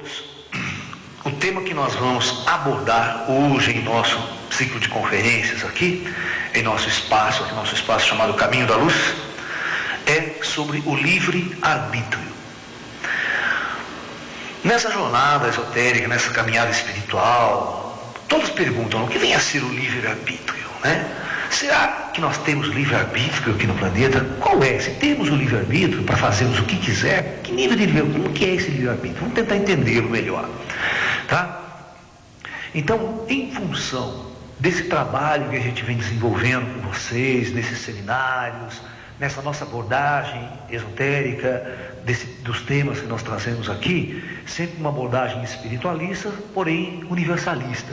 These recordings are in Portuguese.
todos. O tema que nós vamos abordar hoje em nosso ciclo de conferências aqui, em nosso espaço chamado Caminho da Luz, é sobre o livre-arbítrio. Nessa jornada esotérica, nessa caminhada espiritual, todos perguntam o que vem a ser o livre-arbítrio, né? Será que nós temos livre-arbítrio aqui no planeta? Qual é? Se temos o livre-arbítrio para fazermos o que quiser, que nível de livre-arbítrio? Como que é esse livre-arbítrio? Vamos tentar entendê-lo melhor, tá? Então, em função desse trabalho que a gente vem desenvolvendo com vocês, nesses seminários, nessa nossa abordagem esotérica, dos temas que nós trazemos aqui, sempre uma abordagem espiritualista, porém universalista,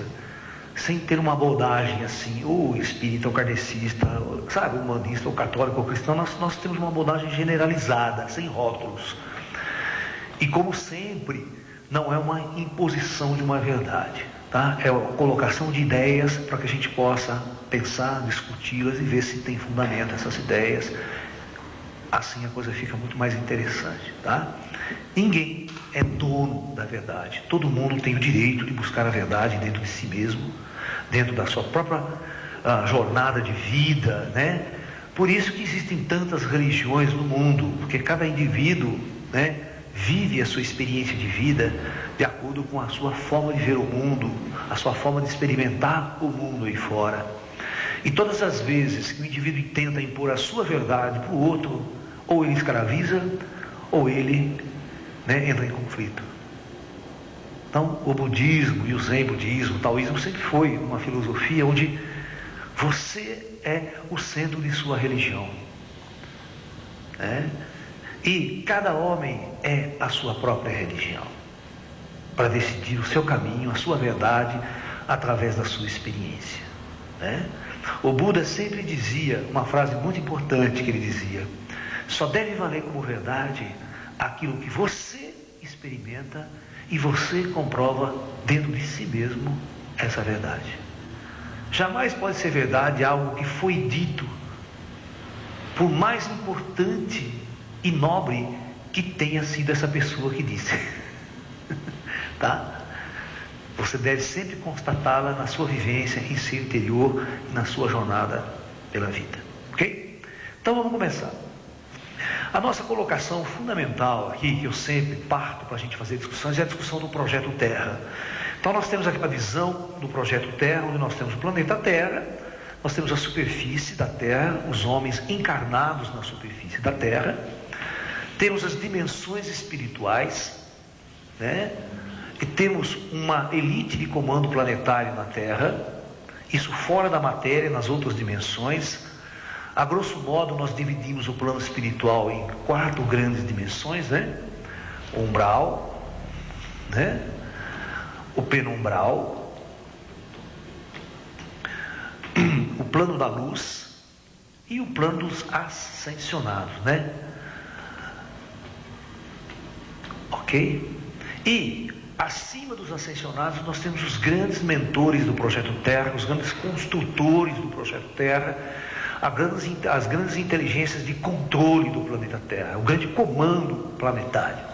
sem ter uma abordagem assim, ou espírita, ou kardecista, sabe, humanista, ou católico, ou cristão. Nós temos uma abordagem generalizada, sem rótulos. E como sempre, não é uma imposição de uma verdade, tá? É a colocação de ideias para que a gente possa pensar, discuti-las e ver se tem fundamento essas ideias. Assim a coisa fica muito mais interessante, tá? Ninguém é dono da verdade. Todo mundo tem o direito de buscar a verdade dentro de si mesmo, dentro da sua própria jornada de vida, né? Por isso que existem tantas religiões no mundo, porque cada indivíduo, né, vive a sua experiência de vida de acordo com a sua forma de ver o mundo, a sua forma de experimentar o mundo aí fora. E todas as vezes que o indivíduo tenta impor a sua verdade para o outro, ou ele escraviza, ou ele, né, entra em conflito. Então, o budismo e o zen budismo, o taoísmo sempre foi uma filosofia onde você é o centro de sua religião, né? E cada homem é a sua própria religião, para decidir o seu caminho, a sua verdade, através da sua experiência, né? O Buda sempre dizia uma frase muito importante que ele dizia: só deve valer como verdade aquilo que você experimenta e você comprova dentro de si mesmo essa verdade. Jamais pode ser verdade algo que foi dito, por mais importante e nobre que tenha sido essa pessoa que disse. Tá? Você deve sempre constatá-la na sua vivência, em seu interior, na sua jornada pela vida. Ok? Então vamos começar. A nossa colocação fundamental aqui, que eu sempre parto para a gente fazer discussões, é a discussão do projeto Terra. Então nós temos aqui uma visão do projeto Terra, onde nós temos o planeta Terra, nós temos a superfície da Terra, os homens encarnados na superfície da Terra, temos as dimensões espirituais, né? E temos uma elite de comando planetário na Terra, isso fora da matéria, nas outras dimensões. A grosso modo, nós dividimos o plano espiritual em 4 grandes dimensões, né? O umbral, né? O penumbral, o plano da luz e o plano dos ascensionados, né? Ok? E acima dos ascensionados, nós temos os grandes mentores do Projeto Terra, os grandes construtores do Projeto Terra, as grandes inteligências de controle do planeta Terra, o grande comando planetário.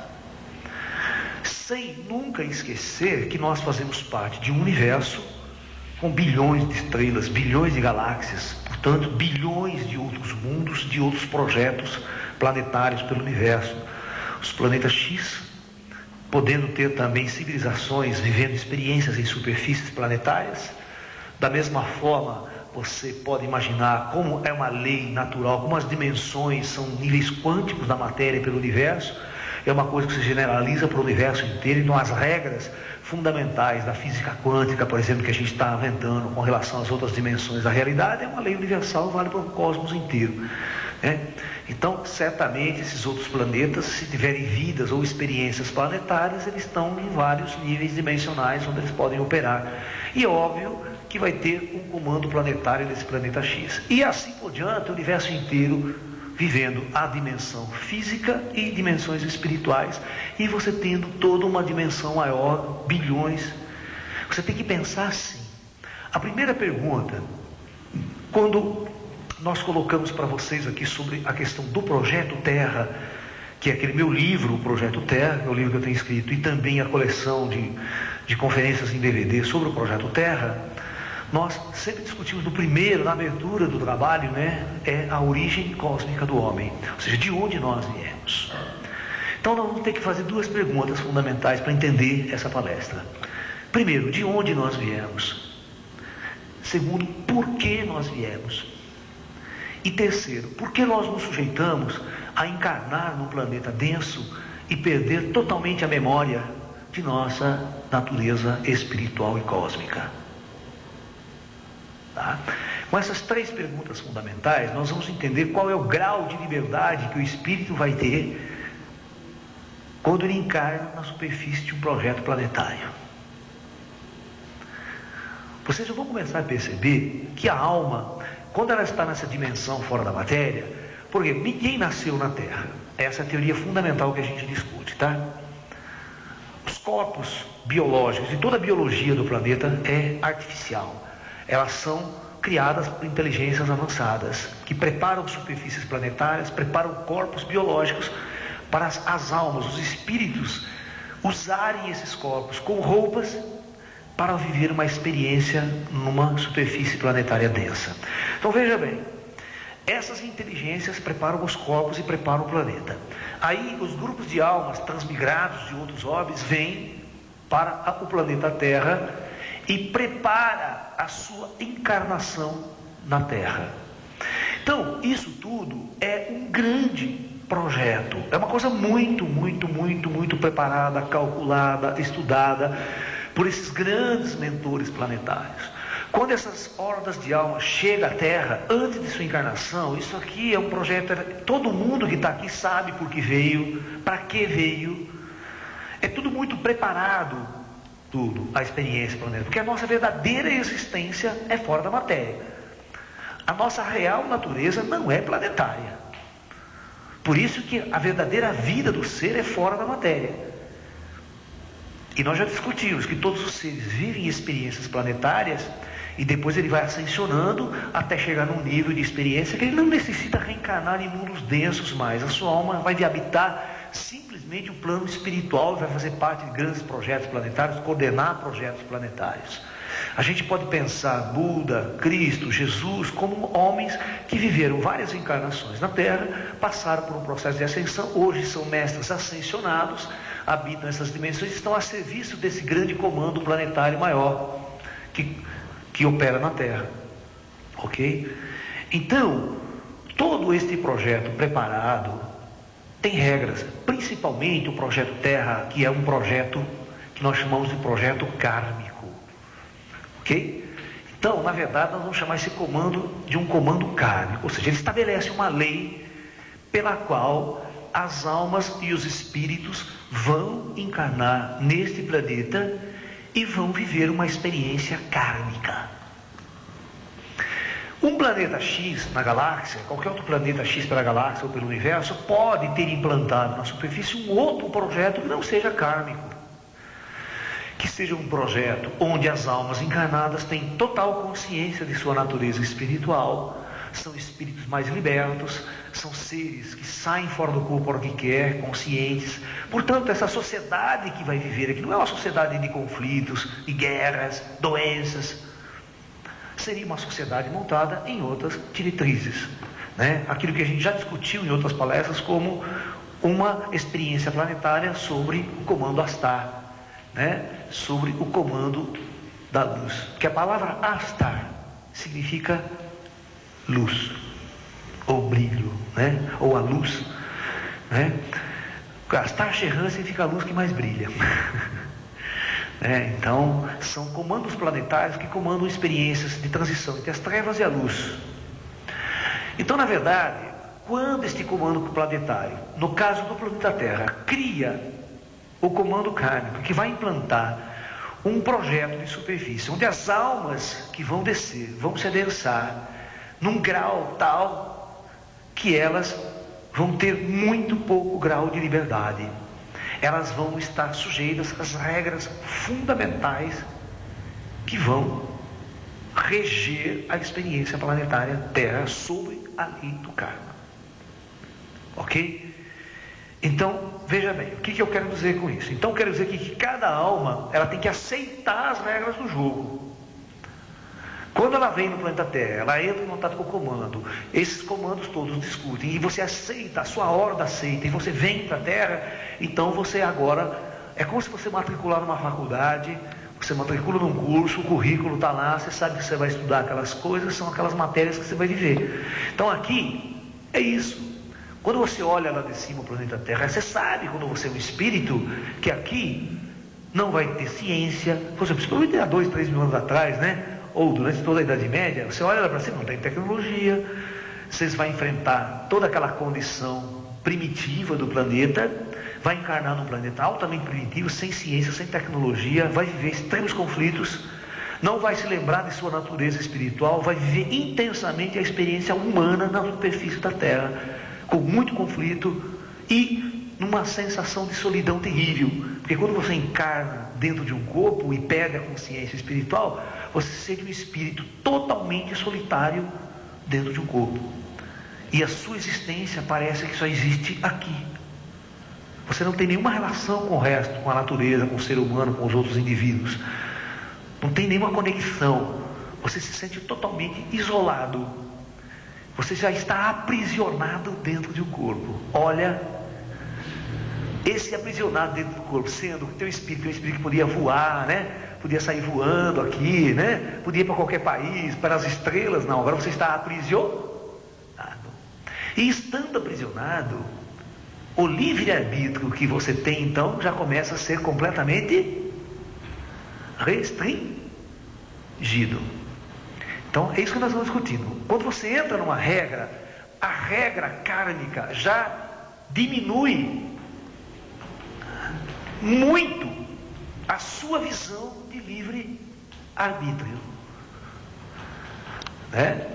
Sem nunca esquecer que nós fazemos parte de um universo com bilhões de estrelas, bilhões de galáxias, portanto, bilhões de outros mundos, de outros projetos planetários pelo universo. Os planetas X, podendo ter também civilizações vivendo experiências em superfícies planetárias. Da mesma forma, você pode imaginar como é uma lei natural, como as dimensões são níveis quânticos da matéria pelo universo. É uma coisa que se generaliza para o universo inteiro. Então as regras fundamentais da física quântica, por exemplo, que a gente está inventando com relação às outras dimensões da realidade, é uma lei universal, vale para o cosmos inteiro, né? Então, certamente, esses outros planetas, se tiverem vidas ou experiências planetárias, eles estão em vários níveis dimensionais onde eles podem operar. E é óbvio que vai ter um comando planetário desse planeta X. E assim por diante, o universo inteiro vivendo a dimensão física e dimensões espirituais. E você tendo toda uma dimensão maior, bilhões. Você tem que pensar assim. A primeira pergunta, quando nós colocamos para vocês aqui sobre a questão do projeto Terra, que é aquele meu livro, o Projeto Terra, que é o livro que eu tenho escrito, e também a coleção de conferências em DVD sobre o Projeto Terra, nós sempre discutimos no primeiro, na abertura do trabalho, né, é a origem cósmica do homem, ou seja, de onde nós viemos. Então nós vamos ter que fazer duas perguntas fundamentais para entender essa palestra. Primeiro, de onde nós viemos? Segundo, por que nós viemos? E terceiro, por que nós nos sujeitamos a encarnar num planeta denso e perder totalmente a memória de nossa natureza espiritual e cósmica? Tá? Com essas três perguntas fundamentais, nós vamos entender qual é o grau de liberdade que o espírito vai ter quando ele encarna na superfície de um projeto planetário. Vocês vão começar a perceber que a alma, quando ela está nessa dimensão fora da matéria, porque ninguém nasceu na Terra. Essa é a teoria fundamental que a gente discute, tá? Os corpos biológicos e toda a biologia do planeta é artificial. Elas são criadas por inteligências avançadas, que preparam superfícies planetárias, preparam corpos biológicos para as almas, os espíritos, usarem esses corpos com roupas para viver uma experiência numa superfície planetária densa. Então veja bem, essas inteligências preparam os corpos e preparam o planeta. Aí os grupos de almas transmigrados de outros orbes vêm para o planeta Terra e prepara a sua encarnação na Terra. Então, isso tudo é um grande projeto. É uma coisa muito preparada, calculada, estudada por esses grandes mentores planetários. Quando essas hordas de almas chegam à Terra, antes de sua encarnação, isso aqui é um projeto, todo mundo que está aqui sabe por que veio, para que veio. É tudo muito preparado, tudo, a experiência planeta, porque a nossa verdadeira existência é fora da matéria. A nossa real natureza não é planetária. Por isso que a verdadeira vida do ser é fora da matéria. E nós já discutimos que todos os seres vivem experiências planetárias e depois ele vai ascensionando até chegar num nível de experiência que ele não necessita reencarnar em mundos densos mais. A sua alma vai habitar simplesmente o plano espiritual, vai fazer parte de grandes projetos planetários, coordenar projetos planetários. A gente pode pensar Buda, Cristo, Jesus como homens que viveram várias encarnações na Terra, passaram por um processo de ascensão, hoje são mestres ascensionados, habitam essas dimensões e estão a serviço desse grande comando planetário maior que opera na Terra. Ok? Então, todo este projeto preparado tem regras, principalmente o projeto Terra, que é um projeto que nós chamamos de projeto kármico. Ok? Então, na verdade, nós vamos chamar esse comando de um comando kármico, ou seja, ele estabelece uma lei pela qual as almas e os espíritos vão encarnar neste planeta e vão viver uma experiência kármica. Um planeta X na galáxia, qualquer outro planeta X pela galáxia ou pelo universo, pode ter implantado na superfície um outro projeto que não seja kármico. Que seja um projeto onde as almas encarnadas têm total consciência de sua natureza espiritual, são espíritos mais libertos, são seres que saem fora do corpo a hora que quer, conscientes. Portanto, essa sociedade que vai viver aqui não é uma sociedade de conflitos, de guerras, doenças. Seria uma sociedade montada em outras diretrizes, né? Aquilo que a gente já discutiu em outras palestras como uma experiência planetária sobre o comando Astar, né? Sobre o comando da luz, que a palavra Astar significa luz ou brilho, né? Ou a luz, né? Astar Sheran significa a luz que mais brilha. Então são comandos planetários que comandam experiências de transição entre as trevas e a luz. Então, na verdade, quando este comando planetário, no caso do planeta Terra, cria o comando kármico, que vai implantar um projeto de superfície, onde as almas que vão descer, vão se adensar num grau tal que elas vão ter muito pouco grau de liberdade. Elas vão estar sujeitas às regras fundamentais que vão reger a experiência planetária Terra sobre a lei do karma. Ok? Então, veja bem, o que eu quero dizer com isso? Então, eu quero dizer que cada alma, ela tem que aceitar as regras do jogo. Quando ela vem no planeta Terra, ela entra em contato com o comando, esses comandos todos discutem, e você aceita, a sua horda aceita, e você vem para a Terra, então você agora, é como se você matricular numa faculdade, você matricula num curso, o currículo está lá, você sabe que você vai estudar aquelas coisas, são aquelas matérias que você vai viver. Então aqui, é isso. Quando você olha lá de cima o planeta Terra, você sabe, quando você é um espírito, que aqui não vai ter ciência, por exemplo, principalmente há 2, 3 mil anos atrás, né? Ou durante toda a Idade Média, você olha lá para cima, não tem tecnologia, vocês vão enfrentar toda aquela condição primitiva do planeta, vai encarnar num planeta altamente primitivo, sem ciência, sem tecnologia, vai viver extremos conflitos, não vai se lembrar de sua natureza espiritual, vai viver intensamente a experiência humana na superfície da Terra, com muito conflito e numa sensação de solidão terrível, porque quando você encarna dentro de um corpo e perde a consciência espiritual, você sente um espírito totalmente solitário dentro de um corpo, e a sua existência parece que só existe aqui. Você não tem nenhuma relação com o resto, com a natureza, com o ser humano, com os outros indivíduos, não tem nenhuma conexão, você se sente totalmente isolado, você já está aprisionado dentro de um corpo. Olha, esse aprisionado dentro do corpo, sendo que teu espírito é um espírito que podia voar, né? Podia sair voando aqui, né? Podia ir para qualquer país, para as estrelas, não, agora você está aprisionado. E estando aprisionado, o livre-arbítrio que você tem então já começa a ser completamente restringido. Então é isso que nós vamos discutindo. Quando você entra numa regra, a regra kármica já diminui muito a sua visão de livre-arbítrio, né?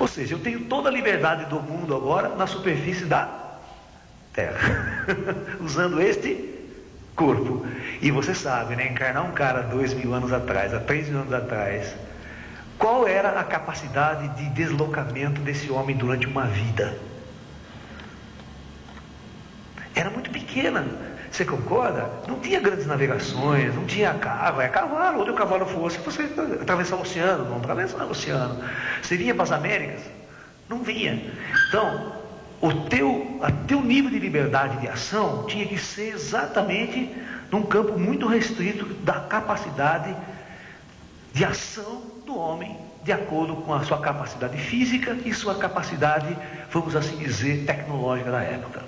Ou seja, eu tenho toda a liberdade do mundo agora na superfície da Terra, usando este corpo. E você sabe, né? Encarnar um cara 2 mil anos atrás, há 3 mil anos atrás, qual era a capacidade de deslocamento desse homem durante uma vida? Era muito pequena. Você concorda? Não tinha grandes navegações, não tinha carro, é cavalo. Onde o cavalo fosse, você atravessar o oceano, não atravessava o oceano. Você vinha para as Américas? Não vinha. Então, o teu nível de liberdade de ação tinha que ser exatamente num campo muito restrito da capacidade de ação do homem, de acordo com a sua capacidade física e sua capacidade, vamos assim dizer, tecnológica da época.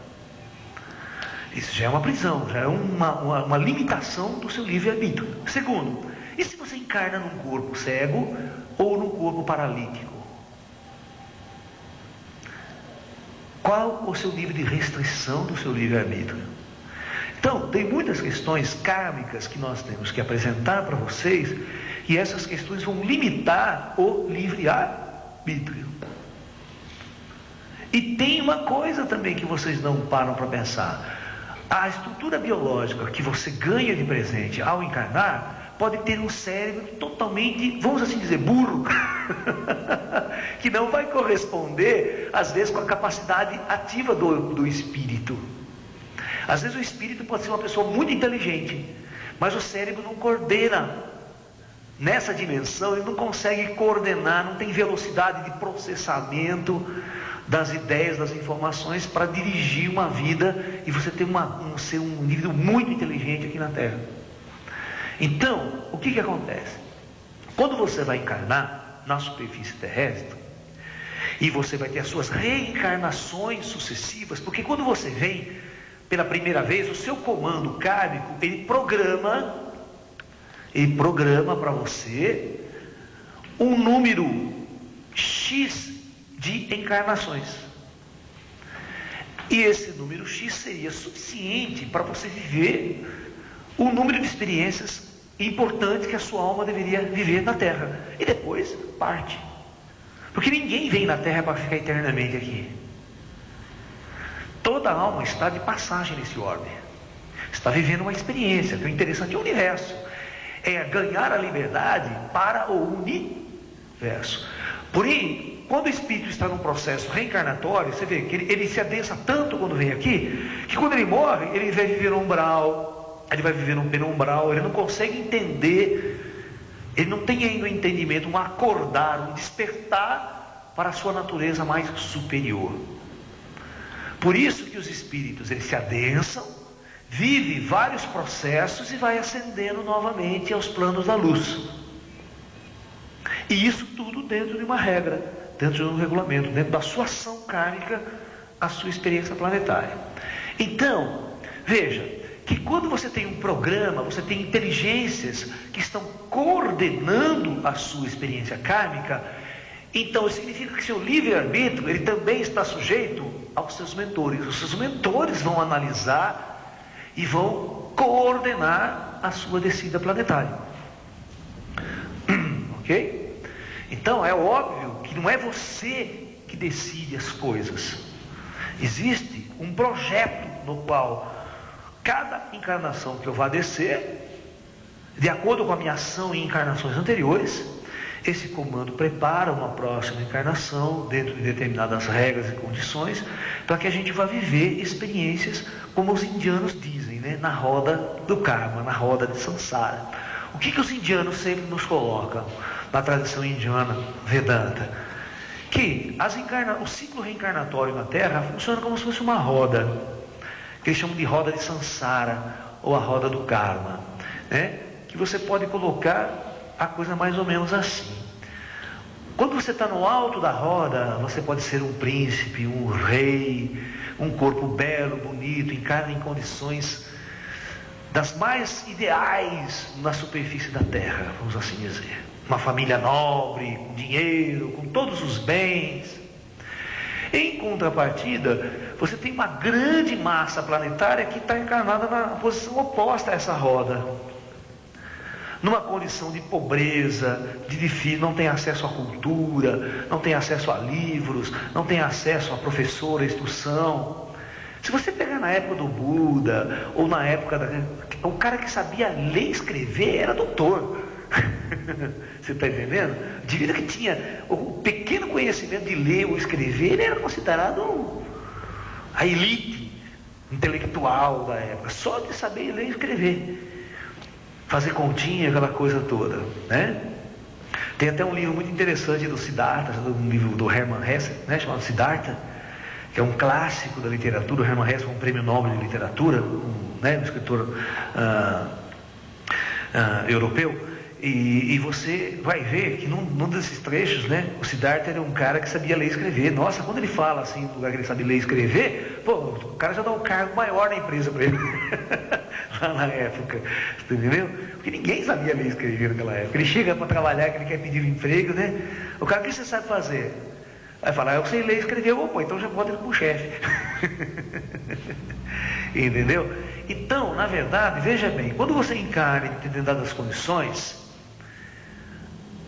Isso já é uma prisão, já é uma limitação do seu livre-arbítrio. Segundo, e se você encarna num corpo cego ou num corpo paralítico? Qual o seu nível de restrição do seu livre-arbítrio? Então, tem muitas questões kármicas que nós temos que apresentar para vocês, e essas questões vão limitar o livre-arbítrio. E tem uma coisa também que vocês não param para pensar. A estrutura biológica que você ganha de presente ao encarnar pode ter um cérebro totalmente, vamos assim dizer, burro, que não vai corresponder, às vezes, com a capacidade ativa do espírito. Às vezes o espírito pode ser uma pessoa muito inteligente, mas o cérebro não coordena. Nessa dimensão ele não consegue coordenar, não tem velocidade de processamento das ideias, das informações para dirigir uma vida e você ter ser um indivíduo muito inteligente aqui na Terra. Então, o que acontece? Quando você vai encarnar na superfície terrestre, e você vai ter as suas reencarnações sucessivas, porque quando você vem pela primeira vez, o seu comando kármico, ele programa para você um número X de encarnações. E esse número X seria suficiente para você viver o número de experiências importantes que a sua alma deveria viver na Terra. E depois parte. Porque ninguém vem na Terra para ficar eternamente aqui. Toda alma está de passagem nesse orbe. Está vivendo uma experiência. O interessante é o universo. É ganhar a liberdade para o universo. Porém, quando o espírito está num processo reencarnatório, você vê que ele se adensa tanto quando vem aqui, que quando ele morre, ele vai viver no umbral, ele vai viver num penumbral, ele não consegue entender, ele não tem ainda um entendimento, um acordar, um despertar para a sua natureza mais superior. Por isso que os espíritos, eles se adensam, vivem vários processos e vai ascendendo novamente aos planos da luz. E isso tudo dentro de uma regra, dentro de um regulamento, dentro da sua ação kármica, a sua experiência planetária. Então, veja, que quando você tem um programa, você tem inteligências que estão coordenando a sua experiência kármica, então isso significa que seu livre-arbítrio, ele também está sujeito aos seus mentores. Os seus mentores vão analisar e vão coordenar a sua descida planetária. Ok? Então é óbvio que não é você que decide as coisas. Existe um projeto no qual cada encarnação que eu vá descer, de acordo com a minha ação em encarnações anteriores, esse comando prepara uma próxima encarnação dentro de determinadas regras e condições, para que a gente vá viver experiências como os indianos dizem, né? Na roda do karma, na roda de samsara. O que os indianos sempre nos colocam na tradição indiana Vedanta? Que o ciclo reencarnatório na Terra funciona como se fosse uma roda, que eles chamam de roda de samsara, ou a roda do karma, né? Que você pode colocar a coisa mais ou menos assim. Quando você está no alto da roda, você pode ser um príncipe, um rei, um corpo belo, bonito, encarna em condições das mais ideais na superfície da terra, vamos assim dizer. Uma família nobre, com dinheiro, com todos os bens. Em contrapartida, você tem uma grande massa planetária que está encarnada na posição oposta a essa roda, numa condição de pobreza, de difícil, não tem acesso à cultura, não tem acesso a livros, não tem acesso a professor, a instrução. Se você pegar na época do Buda, ou na época o cara que sabia ler e escrever era doutor. Você está entendendo? Devido a que tinha o pequeno conhecimento de ler ou escrever, ele era considerado a elite intelectual da época, só de saber ler e escrever, fazer continha, aquela coisa toda, né? Tem até um livro muito interessante do Siddhartha, um livro do Hermann Hesse, né, chamado Siddhartha, que é um clássico da literatura. O Hermann Hesse foi um prêmio Nobel de literatura, um escritor europeu. E você vai ver que num desses trechos, né, o Siddhartha era um cara que sabia ler e escrever. Nossa, quando ele fala assim, no lugar que ele sabe ler e escrever, pô, o cara já dá um cargo maior na empresa para ele. Lá na época, você entendeu? Porque ninguém sabia ler e escrever naquela época. Ele chega para trabalhar, que ele quer pedir um emprego, né? O cara, o que você sabe fazer? Aí fala, eu sei ler e escrever. Opa, então já bota ele como chefe. Entendeu? Então, na verdade, veja bem, quando você encarna em determinadas condições,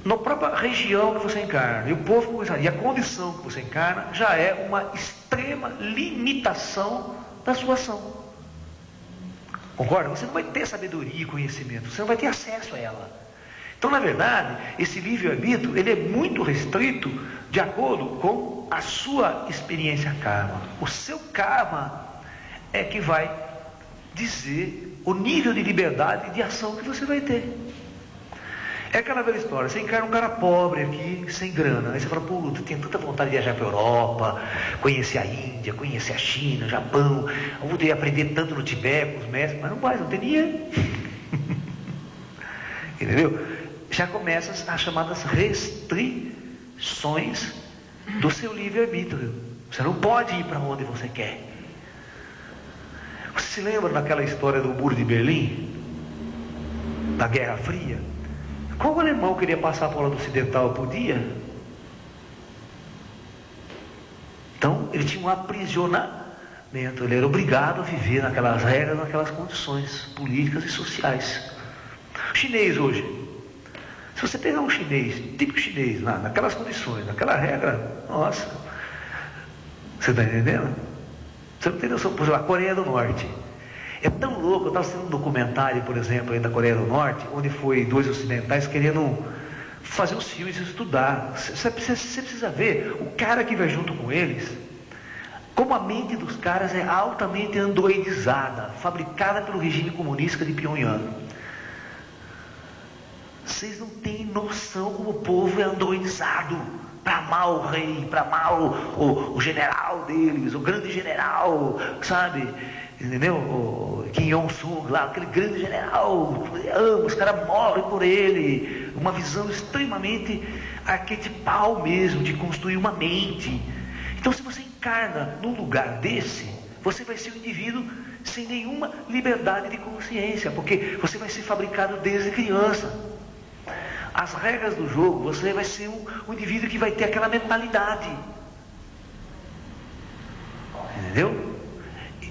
na própria região que você encarna, e o povo que você encarna, e a condição que você encarna, já é uma extrema limitação da sua ação. Concorda? Você não vai ter sabedoria e conhecimento, você não vai ter acesso a ela. Então, na verdade, esse livre-arbítrio, ele é muito restrito de acordo com a sua experiência karma. O seu karma é que vai dizer o nível de liberdade e de ação que você vai ter. É aquela velha história, você encara um cara pobre aqui, sem grana, aí você fala, puta, tenho tanta vontade de viajar para a Europa, conhecer a Índia, conhecer a China, o Japão, eu vou ter que aprender tanto no Tibete com os mestres, mas não vai, não tem dinheiro. Entendeu? Já começam as chamadas restrições do seu livre-arbítrio. Você não pode ir para onde você quer. Você se lembra daquela história do Muro de Berlim? Da Guerra Fria? Qual alemão queria passar para o lado ocidental? Podia? Então, ele tinha um aprisionamento. Ele era obrigado a viver naquelas regras, naquelas condições políticas e sociais. O chinês hoje, se você pegar um chinês, típico chinês, naquelas condições, naquela regra, nossa, você está entendendo? Você não tem noção. Por exemplo, a Coreia do Norte. É tão louco, eu estava assistindo um documentário, por exemplo, aí da Coreia do Norte, onde foi dois ocidentais querendo fazer os filmes, estudar. Você precisa ver o cara que vai junto com eles, como a mente dos caras é altamente androidizada, fabricada pelo regime comunista de Pyongyang. Vocês não têm noção como o povo é androidizado para amar o rei, para amar o general deles, o grande general, sabe? Entendeu? O Kim Jong-sung lá, aquele grande general, ama, os caras morrem por ele. Uma visão extremamente arquetipal mesmo, de construir uma mente. Então, se você encarna num lugar desse, você vai ser um indivíduo sem nenhuma liberdade de consciência, porque você vai ser fabricado desde criança. As regras do jogo, você vai ser um indivíduo que vai ter aquela mentalidade. Entendeu?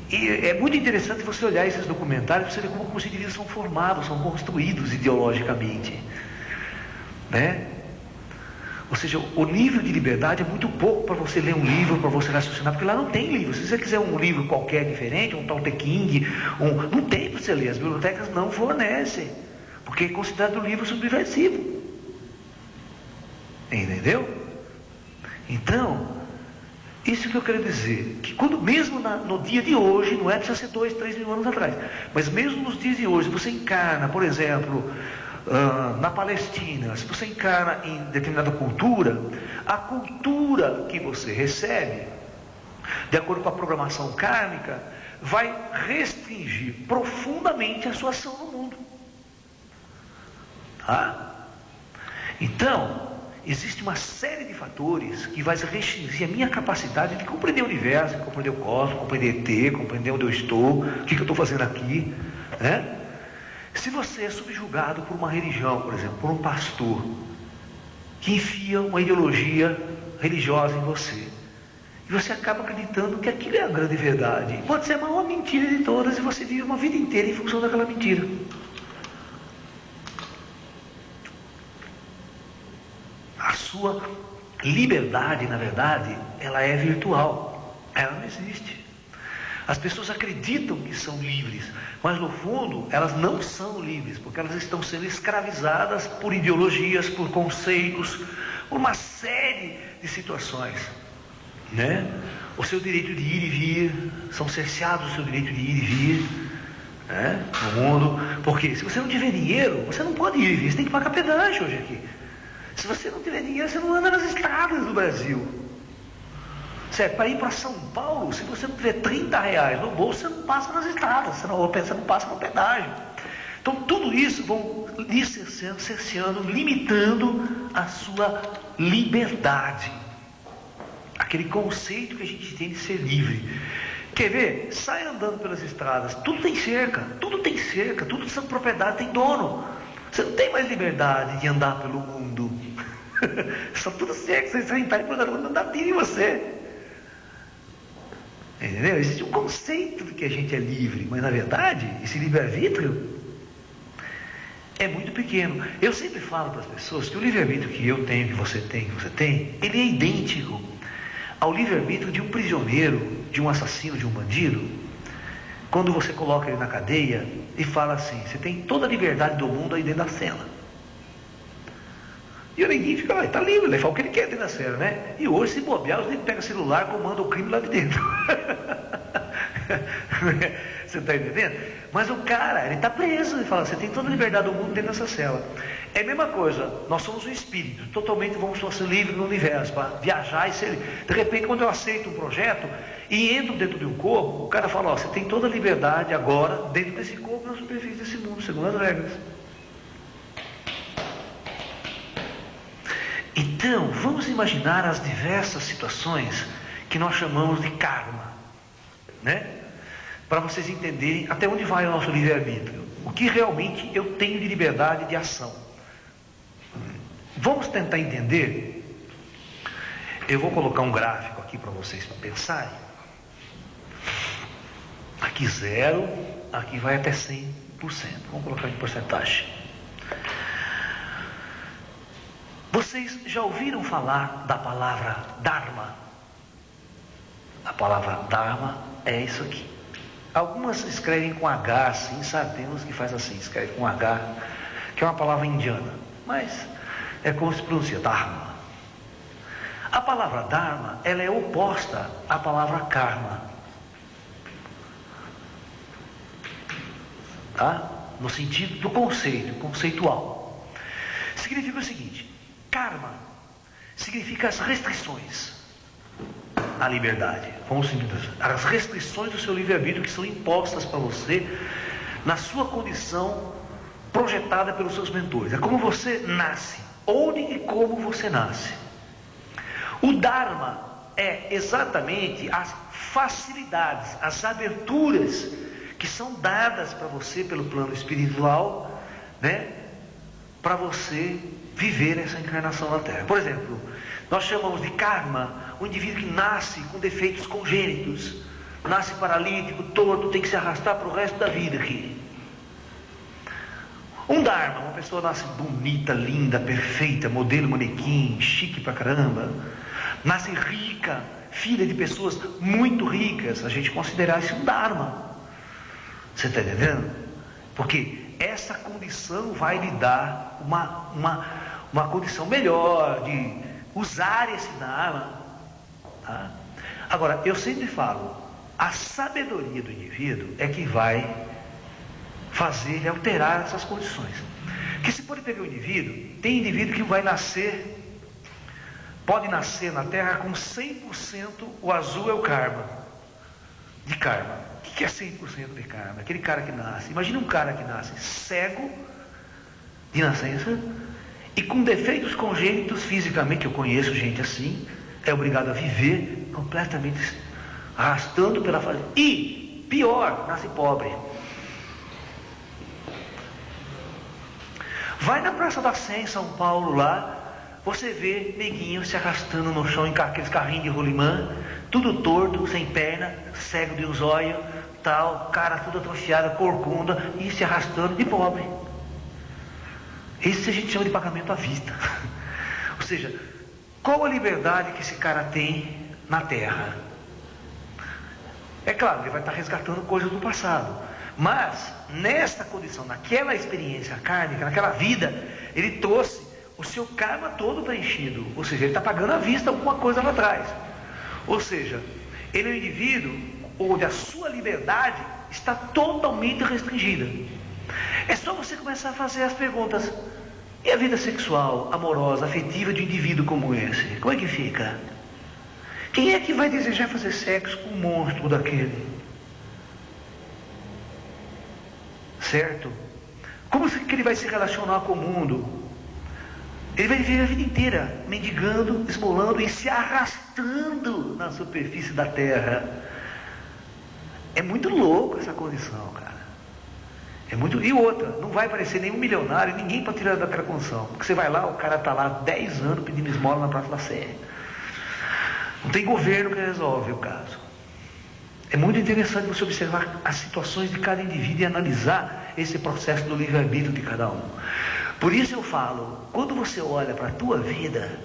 E é muito interessante você olhar esses documentários, você ver como os indivíduos são formados, são construídos ideologicamente. Né? Ou seja, o nível de liberdade é muito pouco para você ler um livro, para você raciocinar, porque lá não tem livro. Se você quiser um livro qualquer diferente, um Tao Te Ching, não tem para você ler, as bibliotecas não fornecem, porque é considerado um livro subversivo. Entendeu? Então, isso que eu quero dizer, que quando mesmo no dia de hoje, não é precisa ser 2, 3 mil anos atrás, mas mesmo nos dias de hoje, você encarna, por exemplo, na Palestina, se você encarna em determinada cultura, a cultura que você recebe, de acordo com a programação kármica, vai restringir profundamente a sua ação no mundo. Tá? Então, existe uma série de fatores que vai restringir a minha capacidade de compreender o universo, compreender o cosmos, compreender ET, compreender onde eu estou, o que eu estou fazendo aqui, né? Se você é subjugado por uma religião, por exemplo, por um pastor, que enfia uma ideologia religiosa em você, e você acaba acreditando que aquilo é a grande verdade, pode ser a maior mentira de todas, e você vive uma vida inteira em função daquela mentira. A sua liberdade, na verdade, ela é virtual, ela não existe. As pessoas acreditam que são livres, mas no fundo elas não são livres, porque elas estão sendo escravizadas por ideologias, por conceitos, por uma série de situações, né? O seu direito de ir e vir, são cerceados o seu direito de ir e vir, né? No mundo, porque se você não tiver dinheiro, você não pode ir e vir, você tem que pagar pedágio hoje aqui. Se você não tiver dinheiro, você não anda nas estradas do Brasil. Certo? Para ir para São Paulo, se você não tiver 30 reais no bolso, você não passa nas estradas, você não passa no pedágio. Então tudo isso vão lhe cerceando, limitando a sua liberdade. Aquele conceito que a gente tem de ser livre. Quer ver? Sai andando pelas estradas, tudo tem cerca, tudo essa propriedade tem dono. Você não tem mais liberdade de andar pelo mundo. Só tudo cerca, você entrar em lugar não dá tiro em você. Entendeu? Existe um conceito de que a gente é livre, mas na verdade, esse livre-arbítrio é muito pequeno. Eu sempre falo para as pessoas que o livre-arbítrio que eu tenho, que você tem, ele é idêntico ao livre-arbítrio de um prisioneiro, de um assassino, de um bandido, quando você coloca ele na cadeia e fala assim, você tem toda a liberdade do mundo aí dentro da cela. E o neguinho fica lá, está livre, ele fala o que ele quer dentro da cela, né? E hoje, se bobear, os negros pegam o celular, comandam o crime lá de dentro. Você está entendendo? Mas o cara, ele está preso, ele fala, você tem toda a liberdade do mundo dentro dessa cela. É a mesma coisa, nós somos um espírito, totalmente vamos ser livres no universo, para viajar e ser. De repente, quando eu aceito um projeto e entro dentro de um corpo, o cara fala, ó, você tem toda a liberdade agora, dentro desse corpo, na superfície desse mundo, segundo as regras. Então, vamos imaginar as diversas situações que nós chamamos de karma, né? Para vocês entenderem até onde vai o nosso livre-arbítrio, o que realmente eu tenho de liberdade de ação. Vamos tentar entender. Eu vou colocar um gráfico aqui para vocês pensarem. Aqui 0, aqui vai até 100%. Vamos colocar em porcentagem. Vocês já ouviram falar da palavra Dharma? A palavra Dharma é isso aqui. Algumas escrevem com H assim, sabe? Tem uns que faz assim, escreve com H, que é uma palavra indiana. Mas É como se pronuncia Dharma. A palavra Dharma, ela é oposta à palavra karma. Tá? No sentido do conceito, conceitual. Significa o seguinte: karma significa as restrições à liberdade. Vamos simplificar. As restrições do seu livre-arbítrio que são impostas para você na sua condição projetada pelos seus mentores. É como você nasce, onde e como você nasce. O Dharma é exatamente as facilidades, as aberturas que são dadas para você pelo plano espiritual, né, para você viver essa encarnação na Terra. Por exemplo, nós chamamos de karma o indivíduo que nasce com defeitos congênitos, nasce paralítico, torto, tem que se arrastar para o resto da vida aqui. Um Dharma, uma pessoa nasce bonita, linda, perfeita, modelo manequim, chique pra caramba, nasce rica, filha de pessoas muito ricas, a gente considerar isso um Dharma. Você está entendendo? Porque essa condição vai lhe dar uma condição melhor de usar esse Dharma. Tá? Agora, eu sempre falo, a sabedoria do indivíduo é que vai fazer ele alterar essas condições. Que se pode pegar o indivíduo, tem indivíduo que vai nascer, pode nascer na Terra com 100%, o azul é o karma, de karma. O que é 100% de karma? Aquele cara que nasce, imagina um cara que nasce cego de nascença e com defeitos congênitos fisicamente, eu conheço gente assim, é obrigado a viver completamente arrastando pela fase. E, pior, nasce pobre. Vai na Praça da Sé, em São Paulo, lá, você vê neguinho se arrastando no chão em aqueles carrinhos de rolimã, tudo torto, sem perna, cego de um zóio, tal, cara tudo atrofiada, corcunda, e se arrastando de pobre. Isso a gente chama de pagamento à vista. Ou seja, qual a liberdade que esse cara tem na Terra? É claro, ele vai estar resgatando coisas do passado. Mas, nesta condição, naquela experiência kármica, naquela vida, ele trouxe o seu karma todo preenchido. Ou seja, ele está pagando à vista alguma coisa lá atrás. Ou seja, ele é um indivíduo onde a sua liberdade está totalmente restringida. É só você começar a fazer as perguntas. E a vida sexual, amorosa, afetiva de um indivíduo como esse? Como é que fica? Quem é que vai desejar fazer sexo com um monstro daquele? Certo? Como que ele vai se relacionar com o mundo? Ele vai viver a vida inteira mendigando, esmolando e se arrastando na superfície da terra. É muito louco essa condição, cara. É muito... E outra, não vai aparecer nenhum milionário, ninguém para tirar daquela condição. Porque você vai lá, o cara está lá 10 anos pedindo esmola na Praça da Sé. Não tem governo que resolve o caso. É muito interessante você observar as situações de cada indivíduo e analisar esse processo do livre-arbítrio de cada um. Por isso eu falo, quando você olha para a tua vida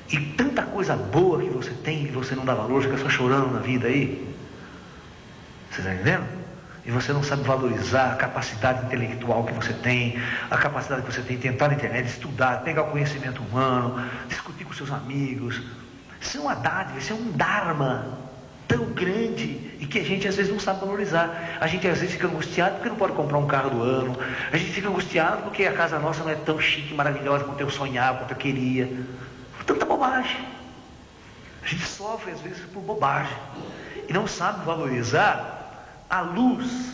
e tanta coisa boa que você tem e você não dá valor, fica só chorando na vida aí, você está entendendo? E você não sabe valorizar a capacidade intelectual que você tem, a capacidade que você tem de entrar na internet, estudar, pegar o conhecimento humano, discutir com seus amigos. Isso é uma dádiva, isso é um dharma tão grande e que a gente às vezes não sabe valorizar. A gente às vezes fica angustiado porque não pode comprar um carro do ano. A gente fica angustiado porque a casa nossa não é tão chique, maravilhosa quanto eu sonhava, quanto eu queria. Tanta bobagem. A gente sofre às vezes por bobagem e não sabe valorizar a luz,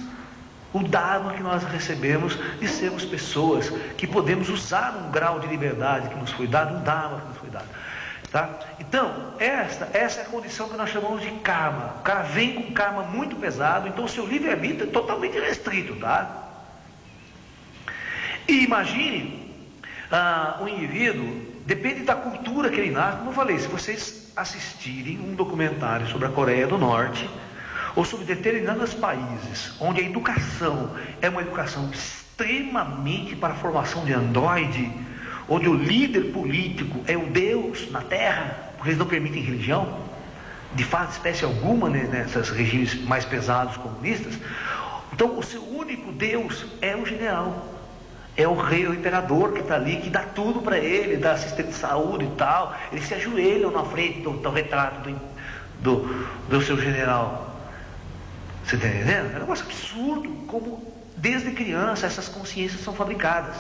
o dharma que nós recebemos de sermos pessoas que podemos usar um grau de liberdade que nos foi dado, um dharma que nos foi dado. Tá? Então, essa é a condição que nós chamamos de karma. O cara vem com karma muito pesado, então o seu livre-arbítrio é totalmente restrito, tá? E imagine um indivíduo, depende da cultura que ele nasce. Como eu falei, se vocês assistirem um documentário sobre a Coreia do Norte, ou sobre determinados países, onde a educação é uma educação extremamente para a formação de androide, onde o líder político é o Deus na Terra, porque eles não permitem religião, de fato, espécie alguma, né, nessas regimes mais pesados comunistas. Então, o seu único Deus é o general. É o rei, o imperador que está ali, que dá tudo para ele, dá assistente de saúde e tal. Eles se ajoelham na frente do retrato do seu general. Você está entendendo? É um negócio absurdo, como desde criança essas consciências são fabricadas.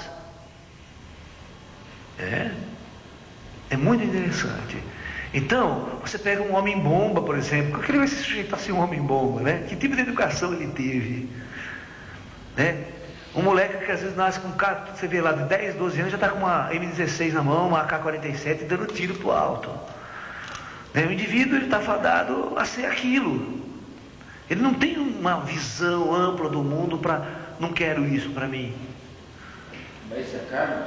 É muito interessante. Então, você pega um homem-bomba, por exemplo. Como que ele vai se sujeitar a ser um homem-bomba, né? Que tipo de educação ele teve? Né? Um moleque que às vezes nasce com um carro, você vê lá de 10, 12 anos, já está com uma M16 na mão, uma AK-47, dando tiro para o alto. Né? O indivíduo está fadado a ser aquilo. Ele não tem uma visão ampla do mundo para, não quero isso para mim. Mas isso é karma?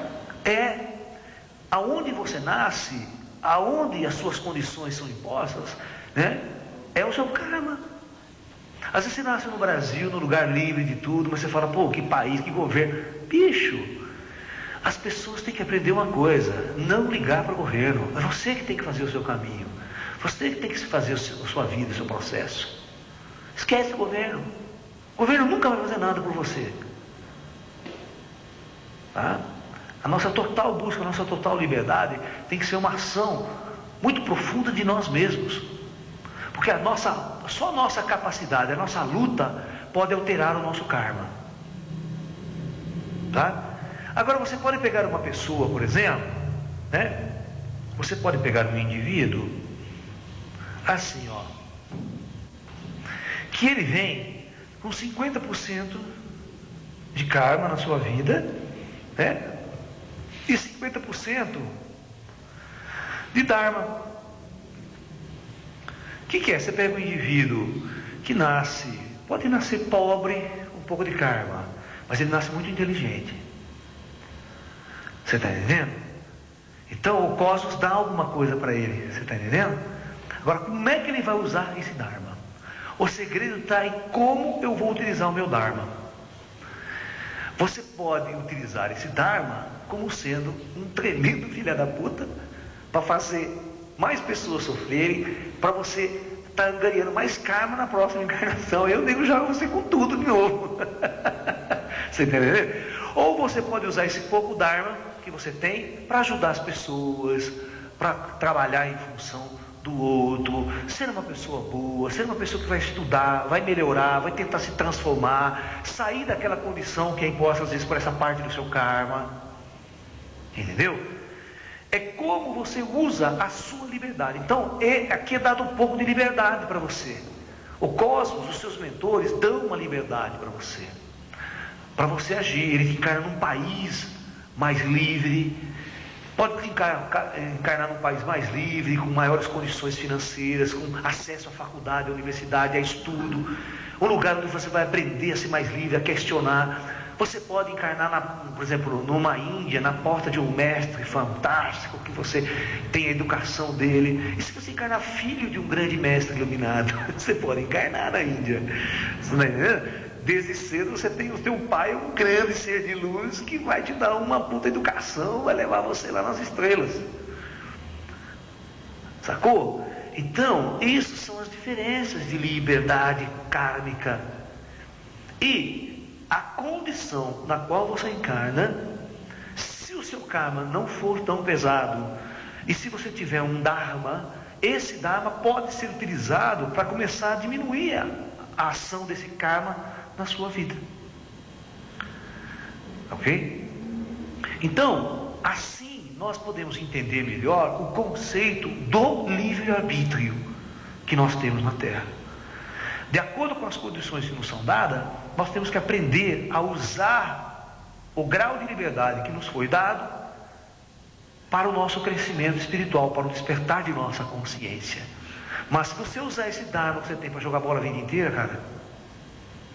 Aonde você nasce, aonde as suas condições são impostas, né? É o seu karma. Às vezes você nasce no Brasil, num lugar livre de tudo, mas você fala, pô, que país, que governo. Bicho, as pessoas têm que aprender uma coisa, não ligar para o governo. É você que tem que fazer o seu caminho. Você que tem que fazer a sua vida, o seu processo. Esquece o governo. O governo nunca vai fazer nada por você. Tá? A nossa total busca, a nossa total liberdade tem que ser uma ação muito profunda de nós mesmos. Porque só a nossa capacidade, a nossa luta pode alterar o nosso karma. Tá? Agora você pode pegar uma pessoa, por exemplo, né? Você pode pegar um indivíduo assim, ó, que ele vem com 50% de karma na sua vida, né? E 50% de dharma. O que é? Você pega um indivíduo que pode nascer pobre, um pouco de karma, mas ele nasce muito inteligente. Você está entendendo? Então o cosmos dá alguma coisa para ele. Você está entendendo? Agora, como é que ele vai usar esse dharma? O segredo está em como eu vou utilizar o meu dharma. Você pode utilizar esse dharma como sendo um tremendo filho da puta para fazer mais pessoas sofrerem, para você estar ganhando mais karma na próxima encarnação. Eu nego já você com tudo de novo. Você entendeu? Ou você pode usar esse pouco dharma que você tem para ajudar as pessoas, para trabalhar em função do outro, ser uma pessoa boa, ser uma pessoa que vai estudar, vai melhorar, vai tentar se transformar, sair daquela condição que é imposta às vezes por essa parte do seu karma. Entendeu? É como você usa a sua liberdade. Então, aqui é dado um pouco de liberdade para você. O cosmos, os seus mentores dão uma liberdade para você agir. Ele encarna num país mais livre, pode encarnar num país mais livre, com maiores condições financeiras, com acesso à faculdade, à universidade, a estudo, um lugar onde você vai aprender a ser mais livre, a questionar. Você pode encarnar, por exemplo, numa Índia, na porta de um mestre fantástico, que você tem a educação dele. E se você encarnar filho de um grande mestre iluminado, você pode encarnar na Índia. Desde cedo você tem o teu pai, um grande ser de luz, que vai te dar uma puta educação, vai levar você lá nas estrelas. Sacou? Então, isso são as diferenças de liberdade kármica. E a condição na qual você encarna, se o seu karma não for tão pesado, e se você tiver um dharma, esse dharma pode ser utilizado para começar a diminuir a ação desse karma na sua vida. Ok? Então, assim nós podemos entender melhor o conceito do livre-arbítrio que nós temos na Terra. De acordo com as condições que nos são dadas, nós temos que aprender a usar o grau de liberdade que nos foi dado para o nosso crescimento espiritual, para o despertar de nossa consciência. Mas se você usar esse dharma que você tem para jogar bola a vida inteira, cara,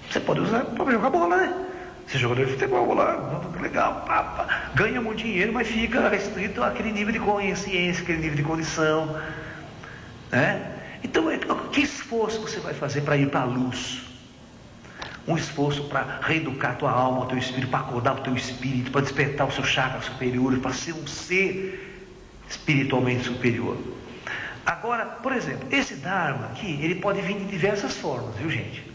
você pode usar para jogar bola, né? Você é jogador de futebol lá, legal, ganha muito dinheiro, mas fica restrito àquele nível de consciência, aquele nível de condição, né? Então, que esforço você vai fazer para ir para a luz? Um esforço para reeducar a tua alma, o teu espírito, para acordar o teu espírito, para despertar o seu chakra superior, para ser um ser espiritualmente superior. Agora, por exemplo, esse Dharma aqui, ele pode vir de diversas formas, viu, gente?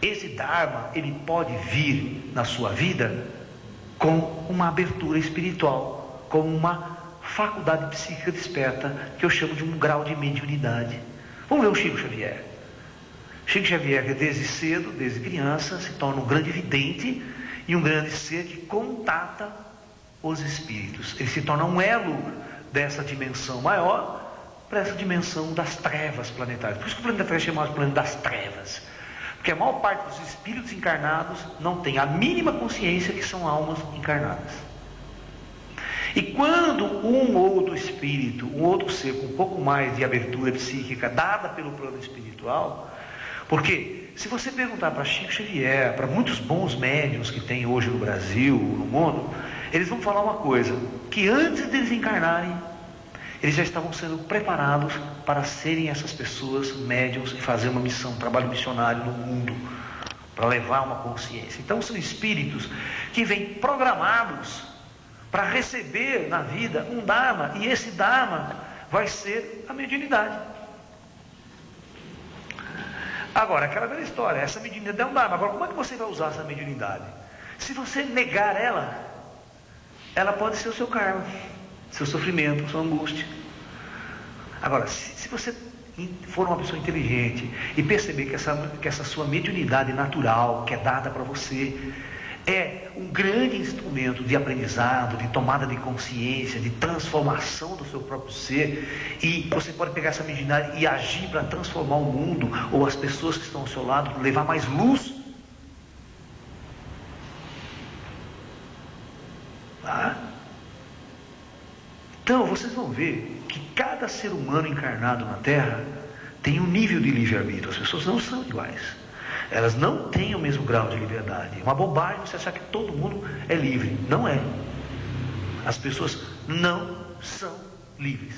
Esse Dharma, ele pode vir na sua vida com uma abertura espiritual, com uma faculdade psíquica desperta, que eu chamo de um grau de mediunidade. Vamos ver o Chico Xavier. Chico Xavier, que desde cedo, desde criança, se torna um grande vidente e um grande ser que contata os espíritos. Ele se torna um elo dessa dimensão maior para essa dimensão das trevas planetárias. Por isso que o planeta Terra é chamado de planeta das trevas. Porque a maior parte dos espíritos encarnados não tem a mínima consciência que são almas encarnadas. E quando um outro espírito, um outro ser com um pouco mais de abertura psíquica dada pelo plano espiritual, porque se você perguntar para Chico Xavier, para muitos bons médiuns que tem hoje no Brasil, no mundo, eles vão falar uma coisa, que antes deles encarnarem, eles já estavam sendo preparados para serem essas pessoas médiuns e fazer uma missão, um trabalho missionário no mundo, para levar uma consciência. Então são espíritos que vêm programados para receber na vida um Dharma, e esse Dharma vai ser a mediunidade. Agora, aquela velha história, essa mediunidade é um Dharma. Agora, como é que você vai usar essa mediunidade? Se você negar ela, ela pode ser o seu karma, seu sofrimento, sua angústia. Agora, se você for uma pessoa inteligente e perceber que essa sua mediunidade natural, que é dada para você, é um grande instrumento de aprendizado, de tomada de consciência, de transformação do seu próprio ser, e você pode pegar essa mediunidade e agir para transformar o mundo, ou as pessoas que estão ao seu lado, levar mais luz. Tá? Então vocês vão ver que cada ser humano encarnado na Terra tem um nível de livre-arbítrio. As pessoas não são iguais. Elas não têm o mesmo grau de liberdade. É uma bobagem você achar que todo mundo é livre. Não é. As pessoas não são livres.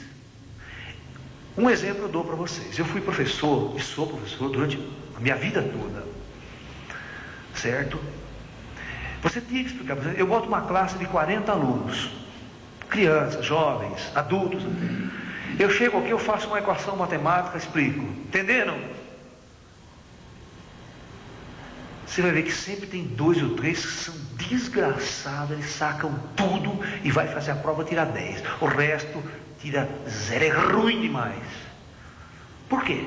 Um exemplo eu dou para vocês. Eu fui professor e sou professor durante a minha vida toda. Certo? Você tinha que explicar. Eu boto uma classe de 40 alunos. Crianças, jovens, adultos. Eu chego aqui, eu faço uma equação matemática, explico. Entenderam? Você vai ver que sempre tem 2 ou 3 que são desgraçados, eles sacam tudo e vai fazer a prova tirar 10. O resto tira 0, é ruim demais. Por quê?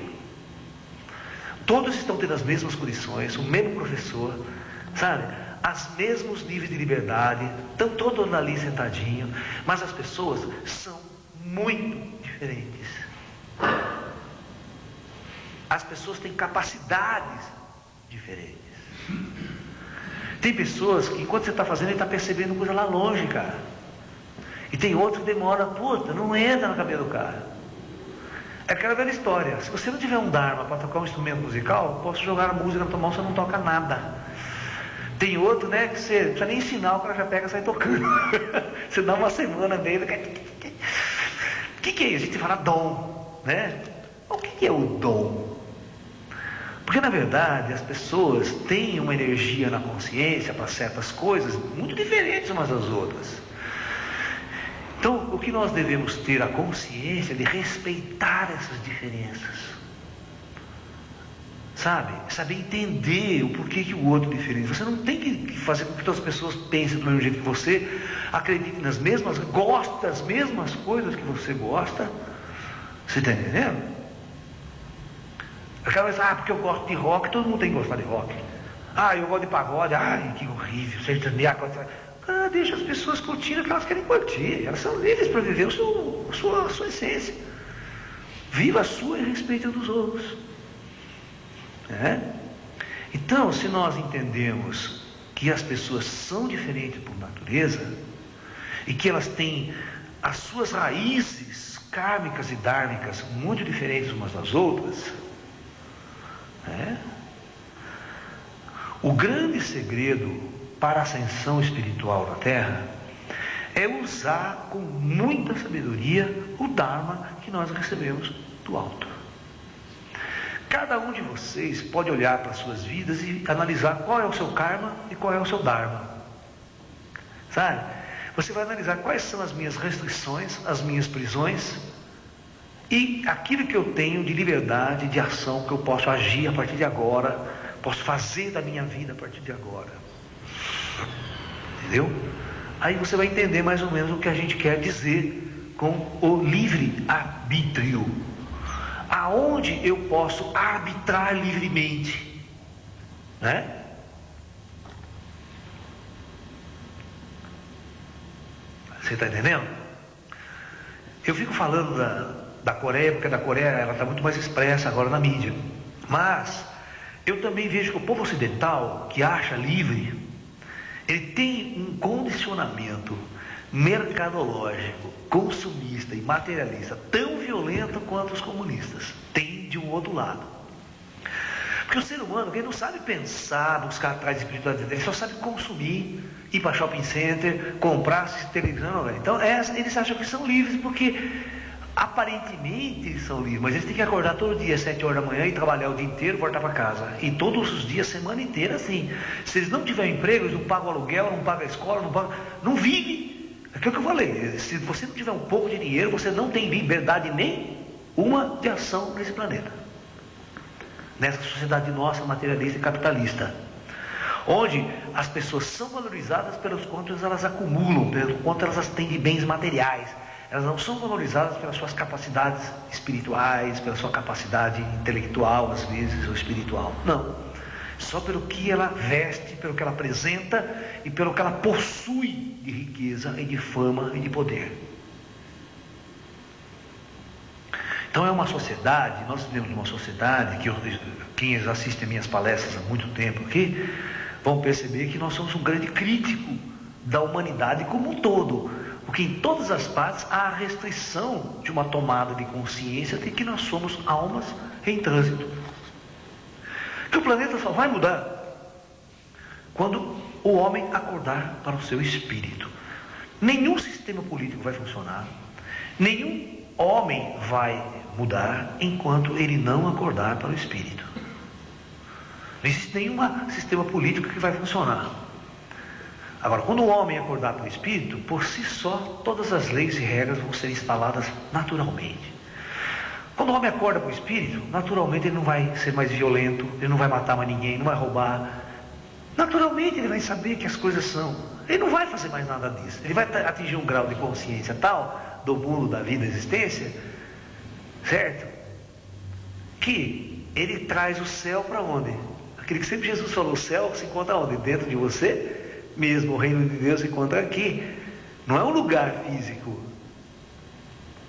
Todos estão tendo as mesmas condições, o mesmo professor, sabe? Os mesmos níveis de liberdade, estão todos ali sentadinhos, mas as pessoas são muito diferentes. As pessoas têm capacidades diferentes. Tem pessoas que enquanto você está fazendo, ele está percebendo coisa lá longe, cara. E tem outro que demora, puta, não entra na cabeça do cara. É aquela velha história. Se você não tiver um Dharma para tocar um instrumento musical, eu posso jogar a música na tua mão, você não toca nada. Tem outro, né, que você não precisa nem ensinar, o cara já pega e sai tocando. Você dá uma semana dele. O que é isso? A gente fala dom, né? O que é o dom? Porque na verdade as pessoas têm uma energia na consciência para certas coisas muito diferentes umas das outras. Então o que nós devemos ter a consciência de respeitar essas diferenças. Sabe? Saber entender o porquê que o outro é diferente. Você não tem que fazer com que todas as pessoas pensem do mesmo jeito que você, acreditem nas mesmas, gostem das mesmas coisas que você gosta. Você está entendendo? Aquela vez, porque eu gosto de rock, todo mundo tem que gostar de rock. Eu gosto de pagode, que horrível, sertanejo. Deixa as pessoas curtindo o que elas querem curtir. Elas são livres para viver a sua essência. Viva a sua e respeite a dos outros. Então, se nós entendemos que as pessoas são diferentes por natureza e que elas têm as suas raízes kármicas e dármicas muito diferentes umas das outras, o grande segredo para a ascensão espiritual na Terra é usar com muita sabedoria o Dharma que nós recebemos do alto. Cada um de vocês pode olhar para as suas vidas e analisar qual é o seu karma e qual é o seu dharma. Sabe? Você vai analisar quais são as minhas restrições, as minhas prisões e aquilo que eu tenho de liberdade, de ação, que eu posso agir a partir de agora, posso fazer da minha vida a partir de agora. Entendeu? Aí você vai entender mais ou menos o que a gente quer dizer com o livre-arbítrio. Aonde eu posso arbitrar livremente, né? Você está entendendo? Eu fico falando da Coreia, porque da Coreia ela está muito mais expressa agora na mídia. Mas eu também vejo que o povo ocidental, que acha livre, ele tem um condicionamento mercadológico, consumista e materialista tão violento quanto os comunistas. Tem de um outro lado. Porque o ser humano, ele não sabe pensar, buscar atrás de espiritualidade, ele só sabe consumir, ir para shopping center, comprar televisão. Então eles acham que são livres porque aparentemente eles são livres, mas eles têm que acordar todo dia às 7 horas da manhã e trabalhar o dia inteiro e voltar para casa. E todos os dias, semana inteira, assim. Se eles não tiverem emprego, eles não pagam aluguel, não pagam a escola, não vivem. É aquilo que eu falei. Se você não tiver um pouco de dinheiro, você não tem liberdade nenhuma de ação nesse planeta. Nessa sociedade nossa, materialista e capitalista. Onde as pessoas são valorizadas pelos quantos elas acumulam, pelo quanto elas têm de bens materiais. Elas não são valorizadas pelas suas capacidades espirituais, pela sua capacidade intelectual, às vezes, ou espiritual. Não. Só pelo que ela veste, pelo que ela apresenta e pelo que ela possui de riqueza e de fama e de poder. Então é uma sociedade, nós vivemos numa sociedade que quem assiste a minhas palestras há muito tempo aqui, vão perceber que nós somos um grande crítico da humanidade como um todo. Porque em todas as partes há a restrição de uma tomada de consciência de que nós somos almas em trânsito. Que o planeta só vai mudar quando o homem acordar para o seu espírito. Nenhum sistema político vai funcionar, nenhum homem vai mudar enquanto ele não acordar para o espírito. Não existe nenhum sistema político que vai funcionar. Agora, quando o homem acordar para o espírito, por si só, todas as leis e regras vão ser instaladas naturalmente. Quando o homem acorda para o espírito, naturalmente ele não vai ser mais violento, ele não vai matar mais ninguém, não vai roubar. Naturalmente ele vai saber que as coisas são. Ele não vai fazer mais nada disso. Ele vai atingir um grau de consciência tal do mundo, da vida, da existência, certo? Que ele traz o céu para onde? Aquele que sempre Jesus falou, o céu se encontra onde? Dentro de você mesmo. O reino de Deus se encontra aqui. Não é um lugar físico.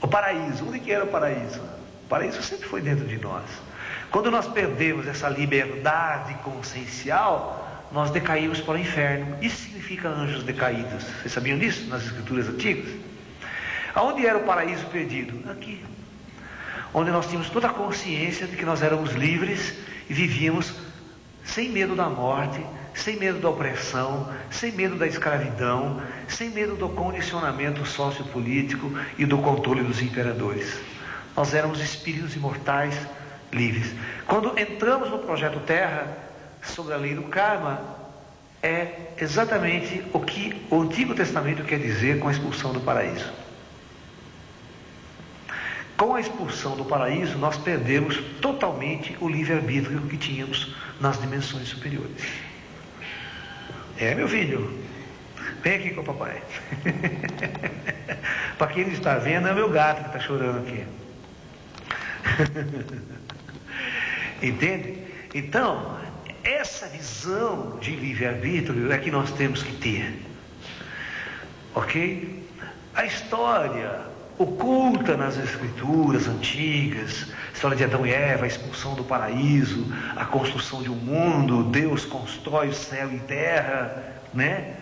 O paraíso, onde que era o paraíso? O paraíso sempre foi dentro de nós. Quando nós perdemos essa liberdade consciencial, nós decaímos para o inferno. Isso significa anjos decaídos. Vocês sabiam disso nas escrituras antigas? Aonde era o paraíso perdido? Aqui. Onde nós tínhamos toda a consciência de que nós éramos livres e vivíamos sem medo da morte, sem medo da opressão, sem medo da escravidão, sem medo do condicionamento sociopolítico e do controle dos imperadores. Nós éramos espíritos imortais, livres. Quando entramos no projeto Terra, sobre a lei do karma, é exatamente o que o Antigo Testamento quer dizer com a expulsão do paraíso. Com a expulsão do paraíso, nós perdemos totalmente o livre-arbítrio que tínhamos nas dimensões superiores. É, meu filho, vem aqui com o papai. Para quem não está vendo, é o meu gato que está chorando aqui. Entende? Então, essa visão de livre-arbítrio é que nós temos que ter. Ok? A história oculta nas escrituras antigas, a história de Adão e Eva, a expulsão do paraíso, a construção de um mundo, Deus constrói o céu e terra, né?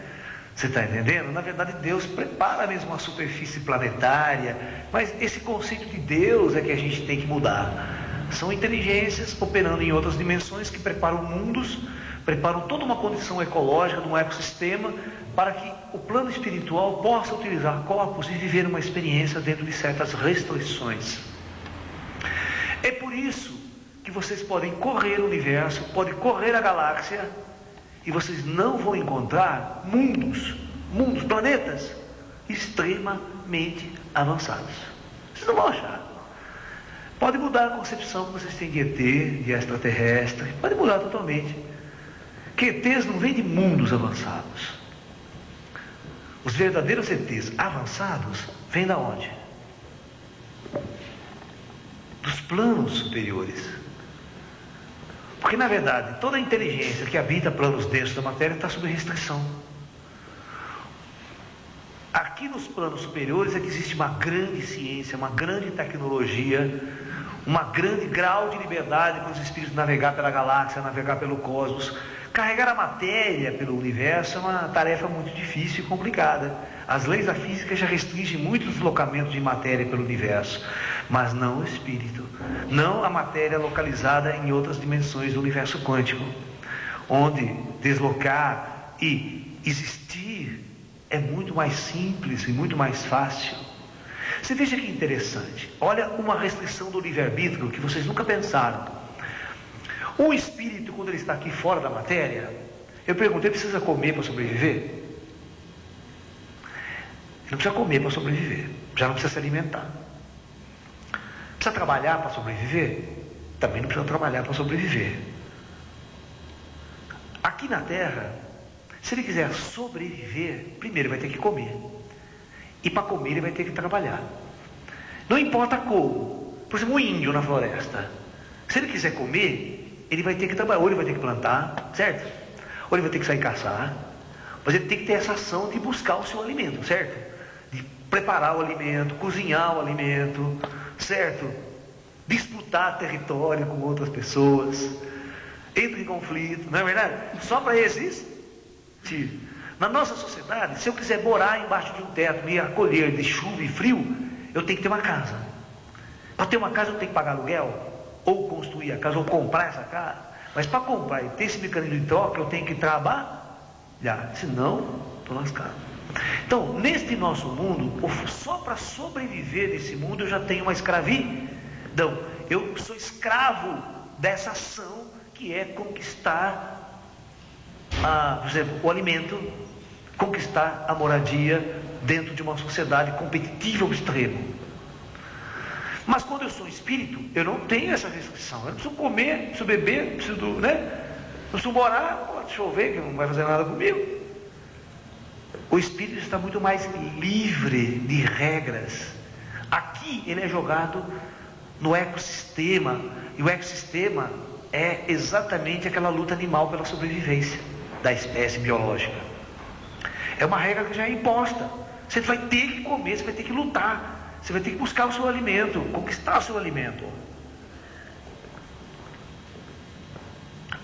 Você está entendendo? Na verdade, Deus prepara mesmo uma superfície planetária, mas esse conceito de Deus é que a gente tem que mudar. São inteligências operando em outras dimensões que preparam mundos, preparam toda uma condição ecológica de um ecossistema para que o plano espiritual possa utilizar corpos e viver uma experiência dentro de certas restrições. É por isso que vocês podem correr o universo, podem correr a galáxia, e vocês não vão encontrar mundos, planetas extremamente avançados. Vocês não vão achar. Pode mudar a concepção que vocês têm de ET, de extraterrestre, pode mudar totalmente. Que ETs não vêm de mundos avançados. Os verdadeiros ETs avançados vêm da onde? Dos planos superiores. Porque na verdade toda a inteligência que habita planos densos da matéria está sob restrição. Aqui nos planos superiores é que existe uma grande ciência, uma grande tecnologia, um grande grau de liberdade para os espíritos navegar pela galáxia, navegar pelo cosmos. Carregar a matéria pelo universo é uma tarefa muito difícil e complicada. As leis da física já restringem muito o deslocamento de matéria pelo universo, mas não o espírito, não a matéria localizada em outras dimensões do universo quântico, onde deslocar e existir é muito mais simples e muito mais fácil. Você veja que interessante, olha uma restrição do livre-arbítrio que vocês nunca pensaram. O espírito, quando ele está aqui fora da matéria, eu perguntei, precisa comer para sobreviver? Ele não precisa comer para sobreviver, já não precisa se alimentar. Precisa trabalhar para sobreviver? Também não precisa trabalhar para sobreviver. Aqui na Terra, se ele quiser sobreviver, primeiro ele vai ter que comer. E para comer ele vai ter que trabalhar. Não importa como. Por exemplo, um índio na floresta. Se ele quiser comer, ele vai ter que trabalhar. Ou ele vai ter que plantar, certo? Ou ele vai ter que sair caçar. Mas ele tem que ter essa ação de buscar o seu alimento, certo? De preparar o alimento, cozinhar o alimento, certo? Disputar território com outras pessoas. Entra em conflito, não é verdade? Só para existir. Na nossa sociedade, se eu quiser morar embaixo de um teto, me acolher de chuva e frio, eu tenho que ter uma casa. Para ter uma casa eu tenho que pagar aluguel, ou construir a casa, ou comprar essa casa. Mas para comprar e ter esse mecanismo de troca, eu tenho que trabalhar, senão estou lascado. Então, neste nosso mundo, só para sobreviver nesse mundo, eu já tenho uma escravidão. Eu sou escravo dessa ação que é conquistar por exemplo, o alimento, conquistar a moradia dentro de uma sociedade competitiva ao extremo. Mas quando eu sou espírito, eu não tenho essa restrição. Eu não preciso comer, não preciso beber, não preciso, não preciso morar, pode chover, que não vai fazer nada comigo. O espírito está muito mais livre de regras. Aqui ele é jogado no ecossistema, e o ecossistema é exatamente aquela luta animal pela sobrevivência da espécie biológica. É uma regra que já é imposta. Você vai ter que comer, você vai ter que lutar, você vai ter que buscar o seu alimento, conquistar o seu alimento,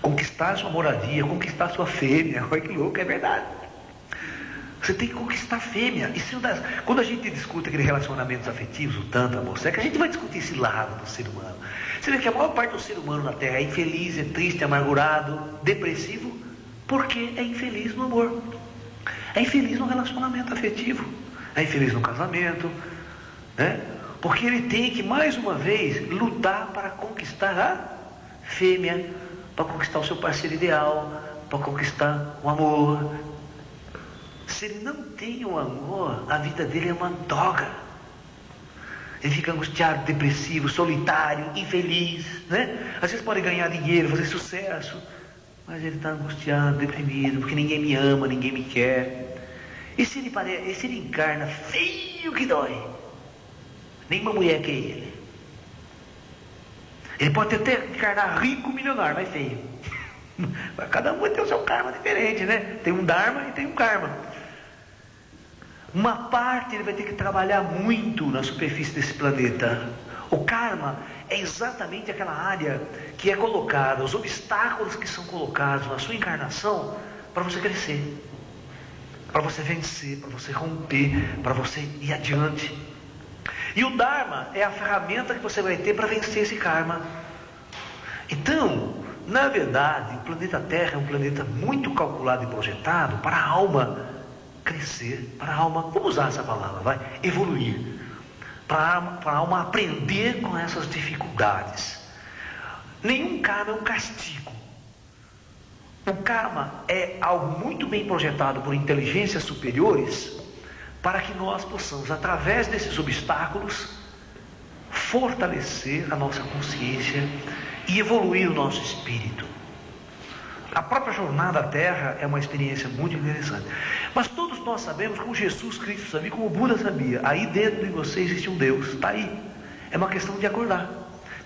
conquistar a sua moradia, conquistar a sua fêmea. Olha que louco, é verdade. Você tem que conquistar a fêmea. Quando a gente discute aqueles relacionamentos afetivos, o tanto, amor, é que a gente vai discutir esse lado do ser humano. Você vê que a maior parte do ser humano na Terra é infeliz, é triste, é amargurado, depressivo, porque é infeliz no amor, é infeliz no relacionamento afetivo, é infeliz no casamento, né? Porque ele tem que, mais uma vez, lutar para conquistar a fêmea, para conquistar o seu parceiro ideal, para conquistar o amor. Se ele não tem o amor, a vida dele é uma droga. Ele fica angustiado, depressivo, solitário, infeliz, né? Às vezes pode ganhar dinheiro, fazer sucesso, mas ele está angustiado, deprimido, porque ninguém me ama, ninguém me quer. E se ele encarna feio que dói, nenhuma mulher quer ele. Ele pode até encarnar rico, milionário, mas feio. Cada um tem o seu karma diferente, né? Tem um dharma e tem um karma. Uma parte ele vai ter que trabalhar muito na superfície desse planeta. O karma é exatamente aquela área que é colocada, os obstáculos que são colocados na sua encarnação para você crescer, para você vencer, para você romper, para você ir adiante. E o dharma é a ferramenta que você vai ter para vencer esse karma. Então, na verdade, o planeta Terra é um planeta muito calculado e projetado para a alma crescer, para a alma, vamos usar essa palavra, vai, evoluir, para a alma aprender com essas dificuldades. Nenhum karma é um castigo. O karma é algo muito bem projetado por inteligências superiores, para que nós possamos, através desses obstáculos, fortalecer a nossa consciência e evoluir o nosso espírito. A própria jornada à Terra é uma experiência muito interessante. Mas todos nós sabemos, como Jesus Cristo sabia, como o Buda sabia, aí dentro de você existe um Deus, está aí. É uma questão de acordar.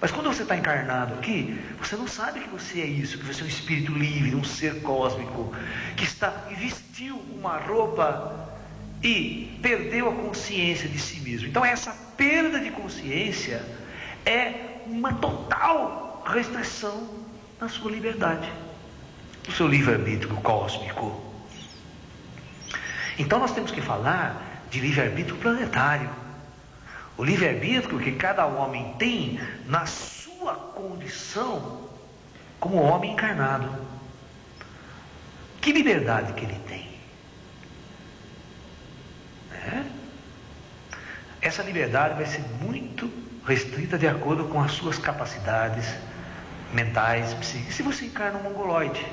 Mas quando você está encarnado aqui, você não sabe que você é isso, que você é um espírito livre, um ser cósmico, que vestiu uma roupa e perdeu a consciência de si mesmo. Então essa perda de consciência é uma total restrição na sua liberdade, no seu livre-arbítrio cósmico. Então nós temos que falar de livre-arbítrio planetário. O livre-arbítrio que cada homem tem na sua condição como homem encarnado. Que liberdade que ele tem? Essa liberdade vai ser muito restrita de acordo com as suas capacidades mentais, psíquicas. Se você encarna um mongoloide,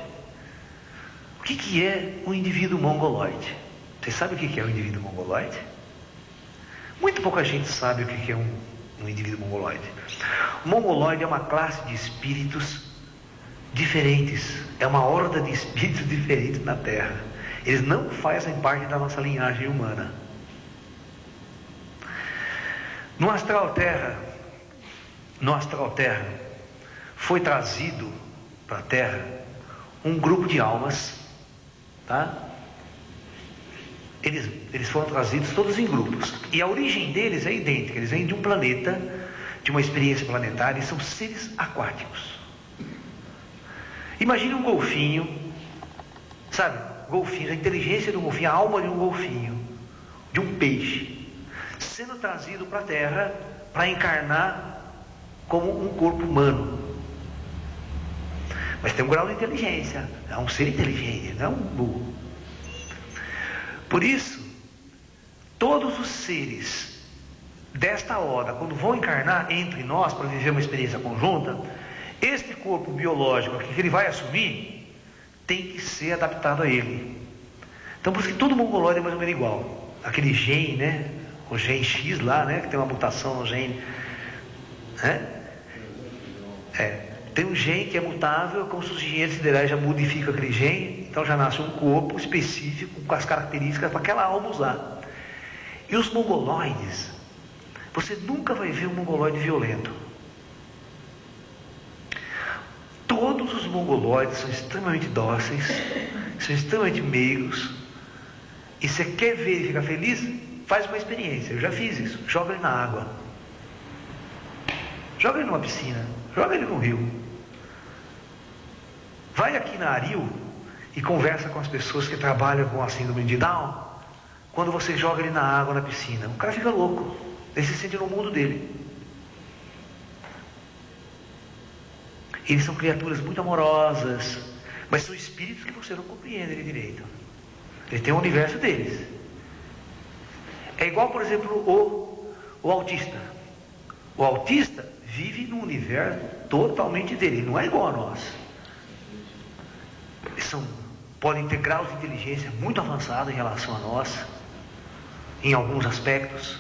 o que é um indivíduo mongoloide? Você sabe o que é um indivíduo mongoloide? Muito pouca gente sabe o que é um indivíduo mongoloide. O mongoloide é uma classe de espíritos diferentes, é uma horda de espíritos diferentes na Terra. Eles não fazem parte da nossa linhagem humana. No astral Terra, foi trazido para a Terra um grupo de almas, tá? Eles foram trazidos todos em grupos. E a origem deles é idêntica. Eles vêm de um planeta, de uma experiência planetária, e são seres aquáticos. Imagine um golfinho, sabe? Golfinho, a inteligência do golfinho, a alma de um golfinho, de um peixe, sendo trazido para a Terra para encarnar como um corpo humano. Mas tem um grau de inteligência, é um ser inteligente, não é um burro. Por isso, todos os seres desta ordem, quando vão encarnar entre nós para viver uma experiência conjunta, este corpo biológico que ele vai assumir tem que ser adaptado a ele. Então por isso que todo mongoloide é mais ou menos igual. Aquele gene, né? O gene X lá, né? Que tem uma mutação no gene, né? Tem um gene que é mutável, como se os engenheiros siderais já modificam aquele gene, então já nasce um corpo específico com as características para aquela alma usar. E os mongoloides, você nunca vai ver um mongoloide violento. Todos os mongoloides são extremamente dóceis, são extremamente meigos. E você quer ver ele ficar feliz? Faz uma experiência. Eu já fiz isso. Joga ele na água, joga ele numa piscina, joga ele no rio. Vai aqui na Aril e conversa com as pessoas que trabalham com a síndrome de Down. Quando você joga ele na água, na piscina, o cara fica louco. Ele se sente no mundo dele. Eles são criaturas muito amorosas, mas são espíritos que você não compreende ele direito. Eles têm um universo deles. É igual, por exemplo, o autista. O autista vive num universo totalmente dele. Ele não é igual a nós. Eles podem ter graus de inteligência muito avançados em relação a nós, em alguns aspectos,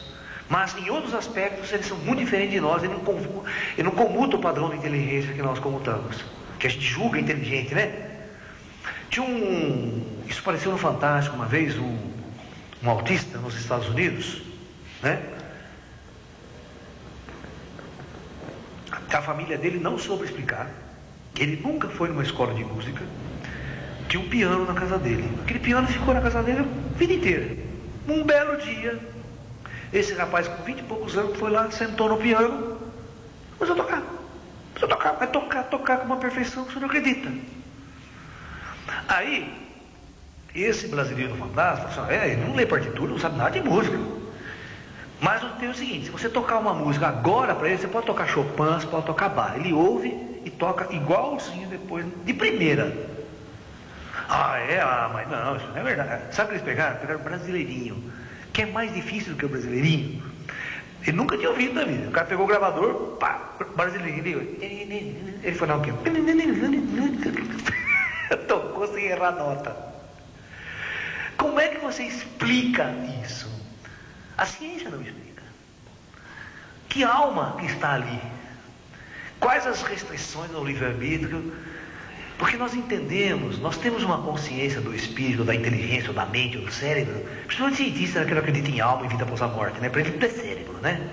mas em outros aspectos eles são muito diferentes de nós. Ele não comuta o padrão de inteligência que nós comutamos, que a gente julga inteligente, né? Isso apareceu no Fantástico uma vez, um autista nos Estados Unidos, né? A família dele não soube explicar. Ele nunca foi numa escola de música. Tinha um piano na casa dele. Aquele piano ficou na casa dele a vida inteira. Um belo dia, esse rapaz com 20 e poucos anos foi lá, sentou no piano, começou a tocar, vai tocar com uma perfeição que você não acredita. Aí, esse brasileiro fantasma falou assim: ele não lê partitura, não sabe nada de música. Mas tem o seguinte: se você tocar uma música agora para ele, você pode tocar Chopin, você pode tocar Bach. Ele ouve e toca igualzinho depois, de primeira. Mas não, isso não é verdade. Sabe o que eles pegaram? Pegaram o brasileirinho, que é mais difícil do que o brasileirinho. Ele nunca tinha ouvido na vida. O cara pegou o gravador, pá, brasileirinho. Ele foi não, o quê? Tocou sem errar a nota. Como é que você explica isso? A ciência não explica. Que alma que está ali? Quais as restrições ao livre-arbítrio? Porque nós entendemos, nós temos uma consciência do espírito, da inteligência, ou da mente, ou do cérebro. Principalmente cientista, que não acredita em alma e vida após a morte, né? Para ele tudo é cérebro, né?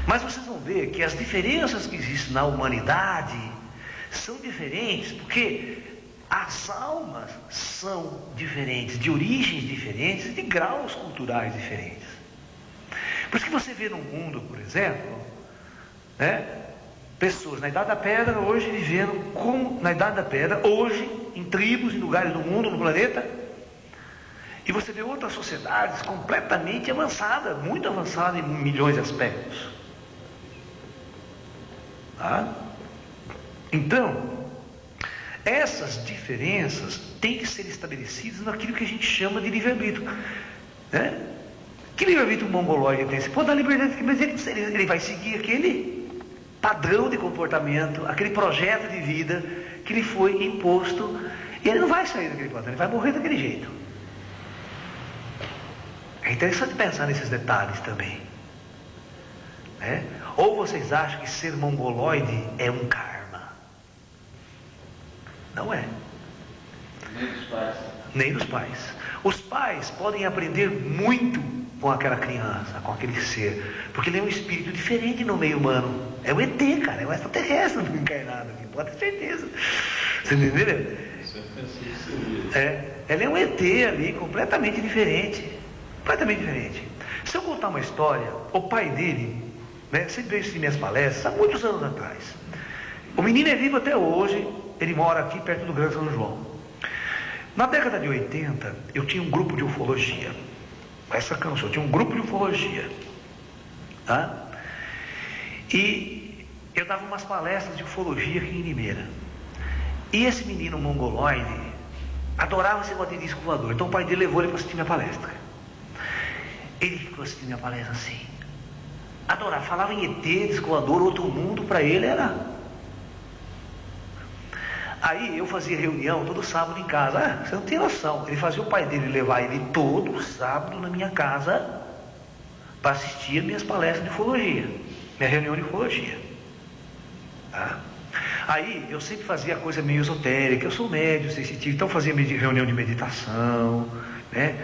Mas vocês vão ver que as diferenças que existem na humanidade são diferentes, porque as almas são diferentes, de origens diferentes e de graus culturais diferentes. Por isso que você vê no mundo, por exemplo, né, pessoas na Idade da Pedra hoje vivendo como na Idade da Pedra, hoje, em tribos, em lugares do mundo, no planeta. E você vê outras sociedades completamente avançadas, muito avançadas em milhões de aspectos. Tá? Então, essas diferenças têm que ser estabelecidas naquilo que a gente chama de livre-arbítrio, né? Que livre-arbítrio mongoloide tem? Você pode dar liberdade, mas ele vai seguir aquele padrão de comportamento, aquele projeto de vida que lhe foi imposto, e ele não vai sair daquele padrão, ele vai morrer daquele jeito. É interessante pensar nesses detalhes também, né? Ou vocês acham que ser mongoloide é um karma? Não é. Nem dos pais. Nem dos pais. Os pais podem aprender muito com aquela criança, com aquele ser, porque ele é um espírito diferente no meio humano. É um ET, cara, é um extraterrestre encarnado aqui, pode ter certeza. Você entendeu? Ele é um ET ali, completamente diferente. Completamente diferente. Se eu contar uma história, o pai dele, né, sempre veio assistir minhas palestras, há muitos anos atrás. O menino é vivo até hoje, ele mora aqui perto do Grande São João. Na década de 80, eu tinha um grupo de ufologia. Essa canção, eu tinha um grupo de ufologia. Tá? E eu dava umas palestras de ufologia aqui em Limeira. E esse menino mongoloide adorava esse negócio de disco voador. Então o pai dele levou ele para assistir minha palestra. Ele ficou assistindo minha palestra assim. Adorava, falava em ET, disco voador, outro mundo, para ele era. Aí eu fazia reunião todo sábado em casa. Ah, você não tem noção. Ele fazia o pai dele levar ele todo sábado na minha casa para assistir as minhas palestras de ufologia, minha reunião de ufologia. Tá? Aí eu sempre fazia coisa meio esotérica. Eu sou médium, sensitivo, então fazia reunião de meditação, né?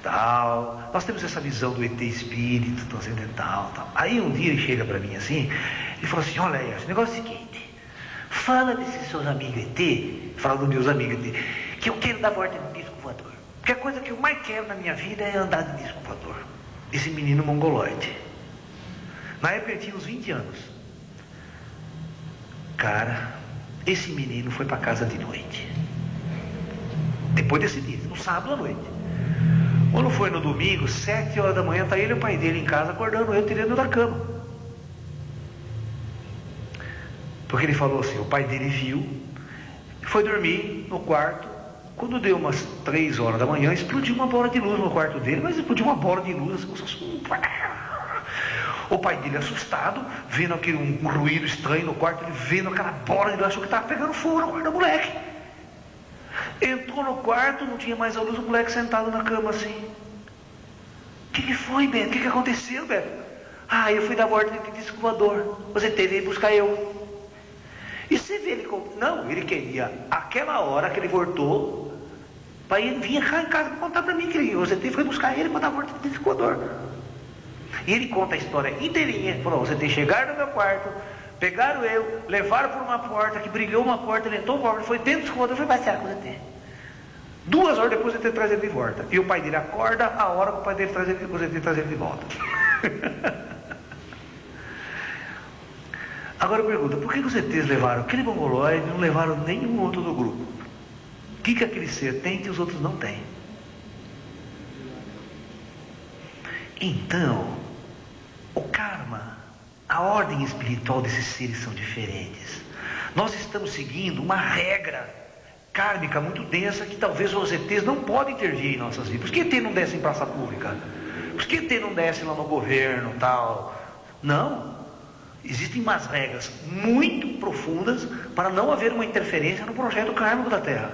Tal. Nós temos essa visão do ET espírito, transcendental, tal. Aí um dia ele chega para mim assim, ele falou assim: olha aí, esse negócio é o seguinte. Fala desses seus amigos ET, fala dos meus amigos ET, que eu quero dar volta de disco voador. Porque a coisa que eu mais quero na minha vida é andar de disco voador. Esse menino mongoloide. Na época ele tinha uns 20 anos. Cara, esse menino foi para casa de noite. Depois desse dia, no sábado à noite. Quando foi no domingo, 7 horas da manhã, tá ele e o pai dele em casa acordando ele, tirando da cama. Porque ele falou assim, o pai dele viu, foi dormir no quarto, quando deu umas 3 horas da manhã, explodiu uma bola de luz no quarto dele, mas explodiu uma bola de luz, o pai dele assustado, vendo aquele um ruído estranho no quarto, ele vendo aquela bola, ele achou que estava pegando fogo no quarto do moleque. Entrou no quarto, não tinha mais a luz, o moleque sentado na cama assim. O que foi, Beto? O que aconteceu, Beto? Ah, eu fui dar volta de disco voador, você teve que ir buscar eu. E você vê ele como... Não, ele queria aquela hora que ele voltou para ele vir cá em casa contar para mim que você teve que buscar ele para dar volta de disco voador. E ele conta a história inteirinha. Falou, você tem que chegar no meu quarto, pegaram eu, levaram por uma porta, que brilhou uma porta, ele entrou uma porta, foi dentro do disco voador, foi passear com você. 2 horas depois você traz ele de volta. E o pai dele acorda a hora que o pai dele traz ele de volta. Agora eu pergunto, por que os ETs levaram aquele mongoloide e não levaram nenhum outro do grupo? O que aquele ser tem que os outros não têm? Então, o karma, a ordem espiritual desses seres são diferentes. Nós estamos seguindo uma regra kármica muito densa que talvez os ETs não podem intervir em nossas vidas. Por que ET não desce em praça pública? Por que ET não desce lá no governo tal? Não. Existem umas regras muito profundas para não haver uma interferência no projeto kármico da Terra.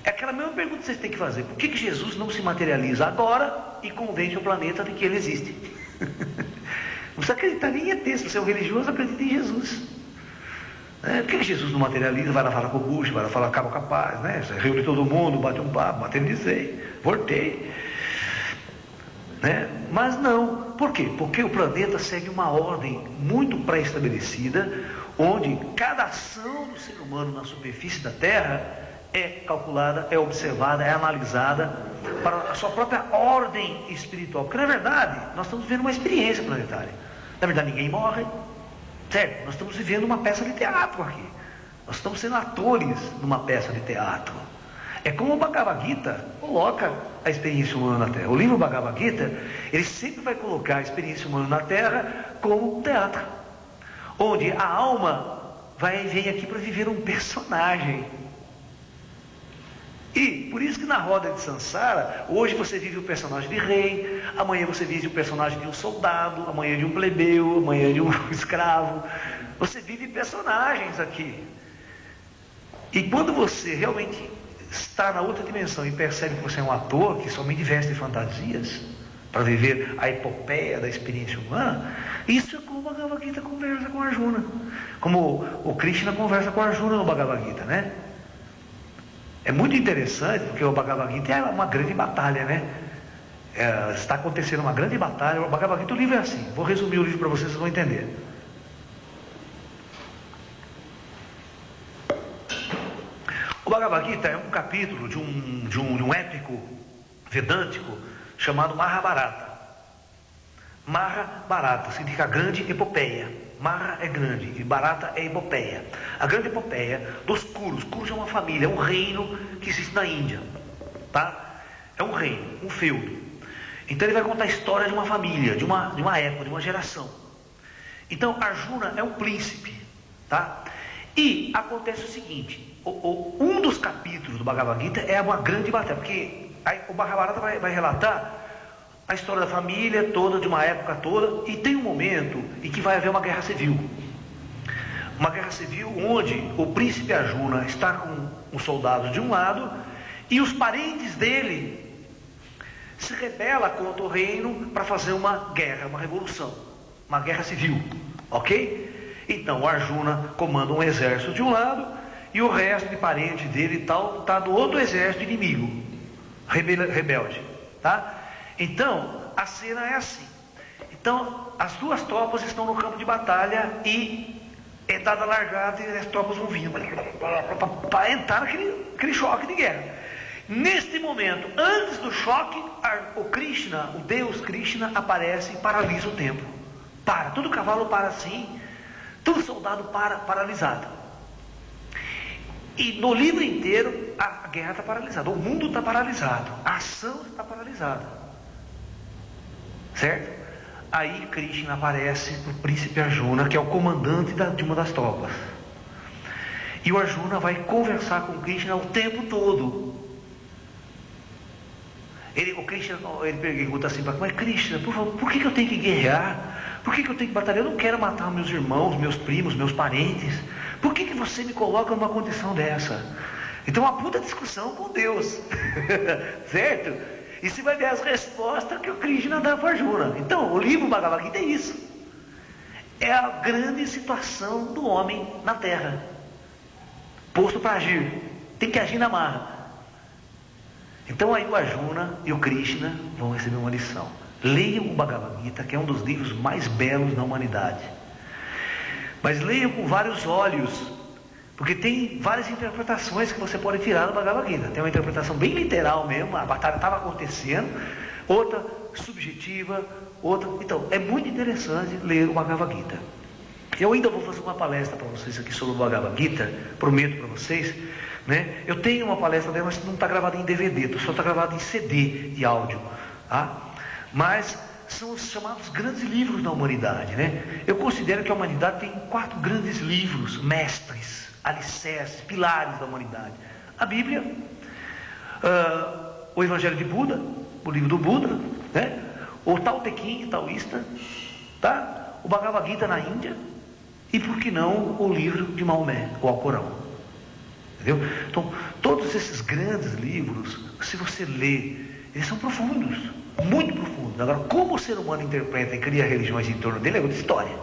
É aquela mesma pergunta que vocês têm que fazer. Por que Jesus não se materializa agora e convence o planeta de que ele existe? Não precisa acreditar nem em ET. Se você é um religioso, acredita em Jesus. Por que Jesus não materializa, vai lá falar com o Bush, vai lá falar com o capaz, né? Reúne todo mundo, bate um papo, materializei, voltei. Né? Mas não, por quê? Porque o planeta segue uma ordem muito pré-estabelecida, onde cada ação do ser humano na superfície da Terra é calculada, é observada, é analisada para a sua própria ordem espiritual. Porque na verdade, nós estamos vivendo uma experiência planetária. Na verdade, ninguém morre, certo? Nós estamos vivendo uma peça de teatro aqui. Nós estamos sendo atores numa peça de teatro. É como o Bhagavad Gita coloca a experiência humana na Terra. O livro Bhagavad Gita, ele sempre vai colocar a experiência humana na Terra como um teatro, onde a alma vem aqui para viver um personagem. E por isso que na roda de Sansara, hoje você vive o personagem de rei, amanhã você vive o personagem de um soldado, amanhã de um plebeu, amanhã de um escravo. Você vive personagens aqui. E quando você realmente está na outra dimensão e percebe que você é um ator que somente veste fantasias para viver a epopeia da experiência humana, isso é como o Bhagavad Gita conversa com Arjuna, como o Krishna conversa com Arjuna no Bhagavad Gita, né? É muito interessante porque o Bhagavad Gita é uma grande batalha, né? Está acontecendo uma grande batalha. O Bhagavad Gita, o livro é assim, vou resumir o livro para vocês vão entender. O Bhagavad Gita é um capítulo de um épico vedântico chamado Mahabharata. Mahabharata significa grande epopeia. Maha é grande e Bharata é epopeia. A grande epopeia dos Kurus. Kurus é uma família, é um reino que existe na Índia, tá? É um reino, um feudo. Então ele vai contar a história de uma família, de uma época, de uma geração. Então Arjuna é um príncipe, tá? E acontece o seguinte, um dos capítulos do Bhagavad Gita é uma grande batalha, porque o Mahabharata vai relatar a história da família toda, de uma época toda, e tem um momento em que vai haver uma guerra civil. Uma guerra civil onde o príncipe Arjuna está com os soldados de um lado e os parentes dele se rebelam contra o reino para fazer uma guerra, uma revolução, uma guerra civil, ok? Então o Arjuna comanda um exército de um lado e o resto de parentes dele e tal está do outro exército inimigo, rebelde, tá? Então a cena é assim. Então as duas tropas estão no campo de batalha e é dada a largada e as tropas vão vindo para entrar naquele choque de guerra. Neste momento, antes do choque, o Krishna, o Deus Krishna, aparece e paralisa o tempo. Todo cavalo para assim, todo soldado paralisado. E no livro inteiro, a guerra está paralisada, o mundo está paralisado, a ação está paralisada. Certo? Aí Krishna aparece para o príncipe Arjuna, que é o comandante de uma das tropas. E o Arjuna vai conversar com Krishna o tempo todo. O Krishna pergunta assim, mas Krishna, por favor, por que eu tenho que guerrear? Por que eu tenho que batalhar? Eu não quero matar meus irmãos, meus primos, meus parentes. Por que você me coloca numa condição dessa? Então uma puta discussão com Deus. Certo? E você vai ver as respostas que o Krishna dá para Arjuna. Então, o livro Bhagavad Gita é isso. É a grande situação do homem na Terra. Posto para agir. Tem que agir na marra. Então aí o Arjuna e o Krishna vão receber uma lição. Leiam o Bhagavad Gita, que é um dos livros mais belos da humanidade. Mas leiam com vários olhos. Porque tem várias interpretações que você pode tirar do Bhagavad Gita. Tem uma interpretação bem literal mesmo, a batalha estava acontecendo, outra subjetiva, outra... Então, é muito interessante ler o Bhagavad Gita. Eu ainda vou fazer uma palestra para vocês aqui sobre o Bhagavad Gita, prometo para vocês, né? Eu tenho uma palestra dela, mas não está gravada em DVD, só está gravada em CD de áudio, tá? Mas são os chamados grandes livros da humanidade, né? Eu considero que a humanidade tem 4 grandes livros, mestres, alicerces, pilares da humanidade. A Bíblia, o Evangelho de Buda, o livro do Buda, né? O Tao Te Ching, taoísta, tá? O Bhagavad Gita na Índia, e por que não o livro de Maomé, o Alcorão. Entendeu? Então, todos esses grandes livros, se você lê, eles são profundos, muito profundos. Agora, como o ser humano interpreta e cria religiões em torno dele é outra história.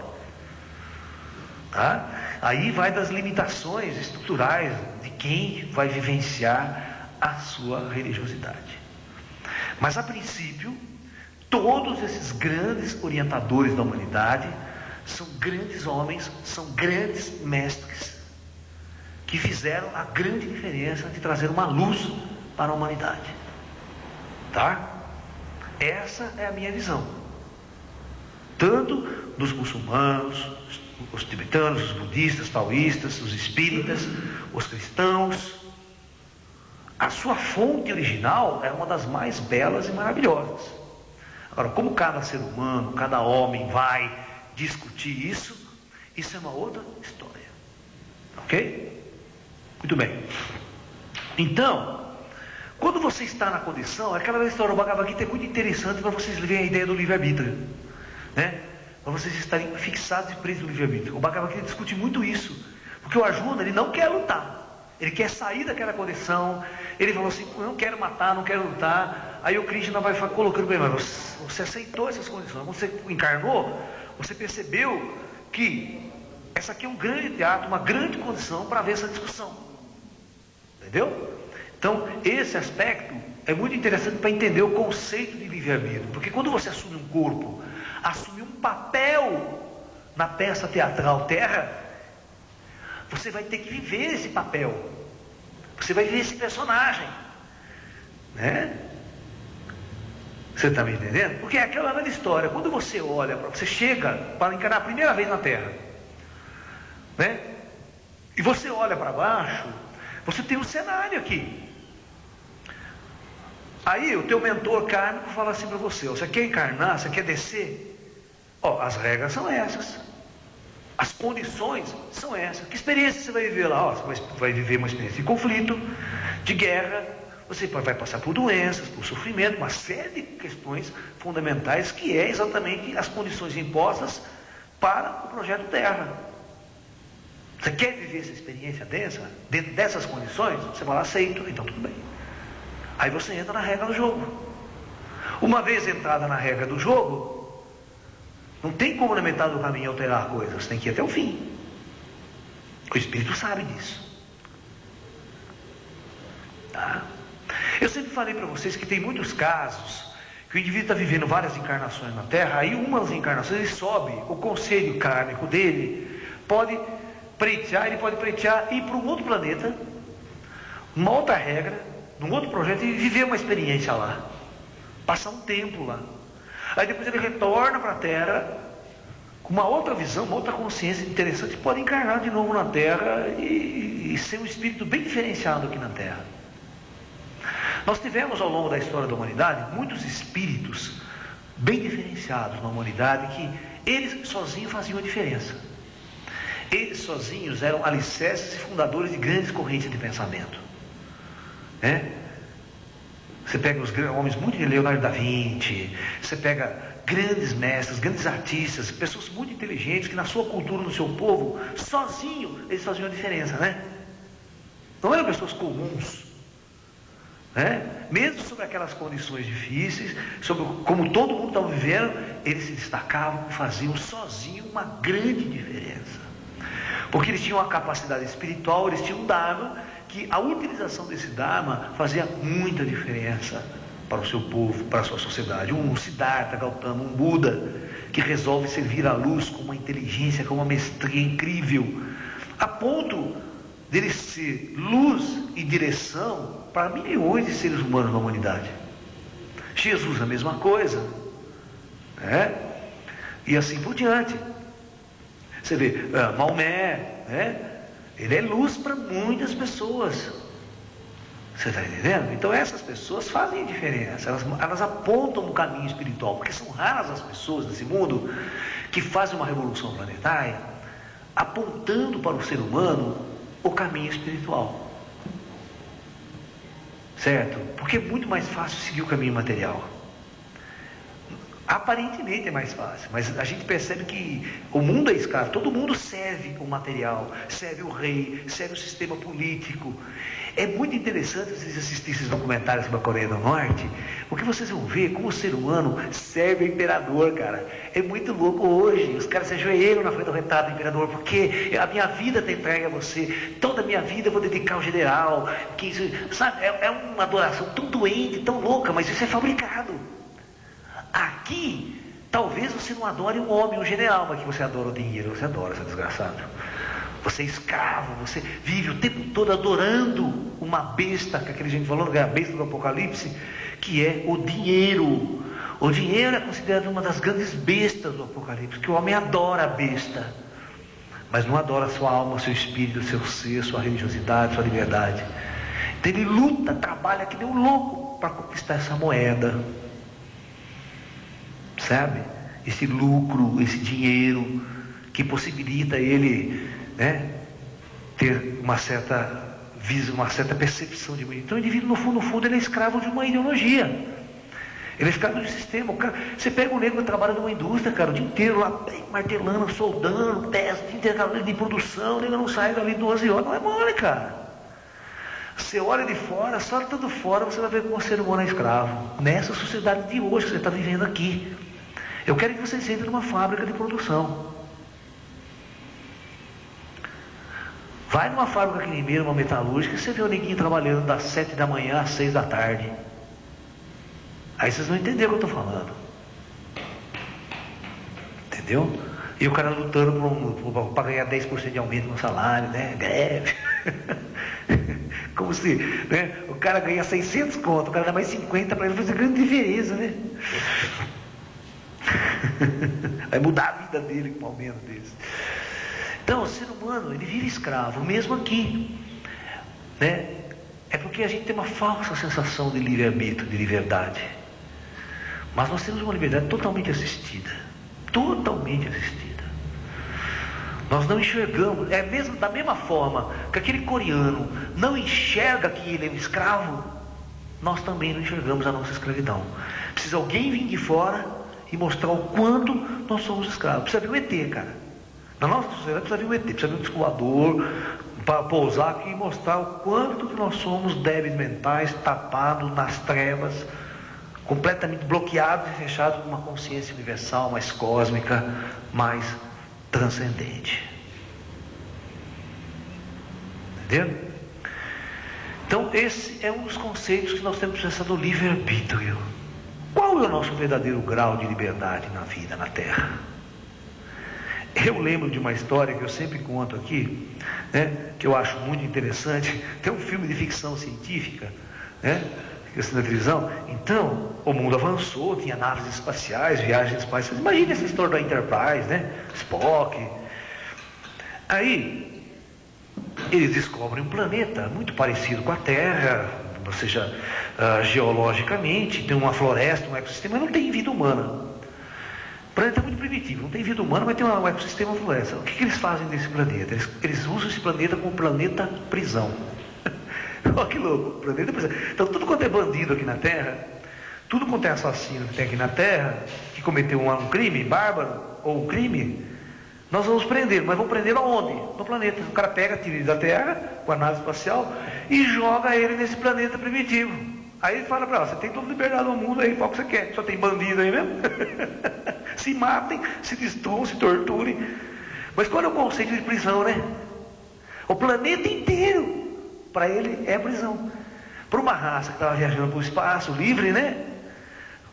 Tá? Aí vai das limitações estruturais de quem vai vivenciar a sua religiosidade. Mas a princípio, todos esses grandes orientadores da humanidade são grandes homens, são grandes mestres que fizeram a grande diferença de trazer uma luz para a humanidade. Tá? Essa é a minha visão. Tanto dos muçulmanos, os tibetanos, os budistas, os taoístas, os espíritas, os cristãos. A sua fonte original é uma das mais belas e maravilhosas. Agora, como cada ser humano, cada homem vai discutir isso é uma outra história. Ok? Muito bem. Então, quando você está na condição, aquela história do Bhagavad Gita é muito interessante para vocês verem a ideia do livre-arbítrio, né? Para vocês estarem fixados e presos no livre-arbítrio. O Bhagavad Gita discute muito isso, porque o Arjuna, ele não quer lutar, ele quer sair daquela condição. Ele falou assim: eu não quero matar, não quero lutar. Aí o Krishna vai colocando bem, mas você aceitou essas condições, quando você encarnou, você percebeu que essa aqui é um grande teatro, uma grande condição para ver essa discussão. Entendeu? Então, esse aspecto é muito interessante para entender o conceito de livre-arbítrio. Porque quando você assume um corpo, assume um papel na peça teatral Terra, você vai ter que viver esse papel. Você vai viver esse personagem. Né? Você está me entendendo? Porque é aquela velha história. Quando você olha, você chega para encarar a primeira vez na Terra, né? E você olha para baixo, você tem um cenário aqui. Aí o teu mentor kármico fala assim para você: você quer encarnar, você quer descer? Ó, as regras são essas, as condições são essas. Que experiência você vai viver lá? Ó, você vai viver uma experiência de conflito, de guerra. Você vai passar por doenças, por sofrimento, uma série de questões fundamentais, que é exatamente as condições impostas para o projeto Terra. Você quer viver essa experiência densa, dentro dessas condições? Você vai lá: aceito, então tudo bem. Aí você entra na regra do jogo. Uma vez entrada na regra do jogo, não tem como na metade do caminho alterar coisas, tem que ir até o fim. O Espírito sabe disso. Tá? Eu sempre falei para vocês que tem muitos casos que o indivíduo está vivendo várias encarnações na Terra, aí uma das encarnações ele sobe, o conselho kármico dele pode pretear e ir para um outro planeta, uma outra regra, num outro projeto, e viver uma experiência lá, passar um tempo lá. Aí depois ele retorna para a Terra com uma outra visão, uma outra consciência interessante, e pode encarnar de novo na Terra e ser um espírito bem diferenciado aqui na Terra. Nós tivemos ao longo da história da humanidade muitos espíritos bem diferenciados na humanidade, que eles sozinhos faziam a diferença. Eles sozinhos eram alicerces e fundadores de grandes correntes de pensamento. Né? Você pega os homens muito de Leonardo da Vinci, você pega grandes mestres, grandes artistas, pessoas muito inteligentes que na sua cultura, no seu povo, sozinho eles faziam a diferença, né? Não eram pessoas comuns, né? Mesmo sobre aquelas condições difíceis, sobre como todo mundo estava vivendo, eles se destacavam, faziam sozinho uma grande diferença. Porque eles tinham uma capacidade espiritual, eles tinham um Dharma, que a utilização desse Dharma fazia muita diferença para o seu povo, para a sua sociedade. Um Siddhartha Gautama, um Buda, que resolve servir à luz com uma inteligência, com uma mestria incrível, a ponto dele ser luz e direção para milhões de seres humanos na humanidade. Jesus a mesma coisa, né? E assim por diante. Você vê, Maomé, né? Ele é luz para muitas pessoas. Você está entendendo? Então essas pessoas fazem a diferença, elas apontam no caminho espiritual, porque são raras as pessoas nesse mundo que fazem uma revolução planetária apontando para o ser humano o caminho espiritual. Certo? Porque é muito mais fácil seguir o caminho material. Aparentemente é mais fácil, mas a gente percebe que o mundo é escravo, todo mundo serve o material, serve o rei, serve o sistema político. É muito interessante vocês assistirem esses documentários sobre a Coreia do Norte, porque vocês vão ver como o ser humano serve o imperador, cara. É muito louco hoje, os caras se ajoelham na frente do retrato do imperador, porque a minha vida está entregue a você, toda a minha vida eu vou dedicar ao general, que isso, sabe, é uma adoração tão doente, tão louca, mas isso é fabricado. Aqui, talvez você não adore um homem, um general, mas que você adora o dinheiro, você adora, seu desgraçado. Você é escravo, você vive o tempo todo adorando uma besta, que aquele gente falou, que é a besta do Apocalipse, que é o dinheiro. O dinheiro é considerado uma das grandes bestas do Apocalipse, que o homem adora a besta, mas não adora a sua alma, o seu espírito, o seu ser, sua religiosidade, sua liberdade. Então ele luta, trabalha que nem um louco para conquistar essa moeda. Sabe? Esse lucro, esse dinheiro que possibilita ele, né, ter uma certa visão, uma certa percepção de mundo. Então o indivíduo, no fundo, ele é escravo de uma ideologia. Ele é escravo de um sistema. Cara, você pega um negro que trabalha numa indústria, cara, o dia inteiro lá, martelando, soldando, teste, o dia inteiro de produção, ele não sai dali 12 horas, não é mole, cara. Você olha de fora, só estando fora, você vai ver como o ser humano é escravo. Nessa sociedade de hoje que você está vivendo aqui. Eu quero que vocês entrem numa fábrica de produção. Vai numa fábrica aqui em Limeira, uma metalúrgica, e você vê o neguinho trabalhando das 7 da manhã às 6 da tarde. Aí vocês vão entender o que eu estou falando. Entendeu? E o cara lutando para ganhar 10% de aumento no salário, né? Greve. Como se, né? O cara ganha 600 conto, o cara dá mais 50 para ele, fazer grande diferença, né? Vai mudar a vida dele com um aumento desse. Então o ser humano, ele vive escravo, mesmo aqui, né? É porque a gente tem uma falsa sensação de livre-arbítrio, de liberdade. Mas nós temos uma liberdade totalmente assistida. Totalmente assistida. Nós não enxergamos, é mesmo da mesma forma que aquele coreano não enxerga que ele é um escravo, nós também não enxergamos a nossa escravidão. Precisa alguém vir de fora e mostrar o quanto nós somos escravos. Precisa vir um ET, cara. Na nossa sociedade precisa vir um ET, precisa vir um descolador para pousar aqui e mostrar o quanto que nós somos débeis mentais, tapados nas trevas, completamente bloqueados e fechados com uma consciência universal, mais cósmica, mais transcendente. Entendeu? Então esse é um dos conceitos que nós temos que pensar do livre-arbítrio. Qual é o nosso verdadeiro grau de liberdade na vida, na Terra? Eu lembro de uma história que eu sempre conto aqui, né, que eu acho muito interessante. Tem um filme de ficção científica, né, que eu assisti na televisão. Então, o mundo avançou, tinha naves espaciais, viagens espaciais. Imagina essa história da Enterprise, né? Spock. Aí, eles descobrem um planeta muito parecido com a Terra, ou seja, geologicamente, tem uma floresta, um ecossistema, mas não tem vida humana. O planeta é muito primitivo, não tem vida humana, mas tem um ecossistema, uma floresta. O que eles fazem nesse planeta? Eles usam esse planeta como planeta prisão. Olha que louco, planeta prisão. Então tudo quanto é bandido aqui na Terra, tudo quanto é assassino que tem aqui na Terra, que cometeu um crime bárbaro, ou um crime, nós vamos prender, mas vamos prender aonde? No planeta. O cara pega, tira ele da Terra, com a nave espacial, e joga ele nesse planeta primitivo. Aí ele fala para ela, você tem toda a liberdade do mundo aí, qual que você quer? Só tem bandido aí mesmo? Se matem, se destruam, se torturem. Mas qual é o conceito de prisão, né? O planeta inteiro, para ele, é prisão. Para uma raça que estava viajando para o espaço livre, né?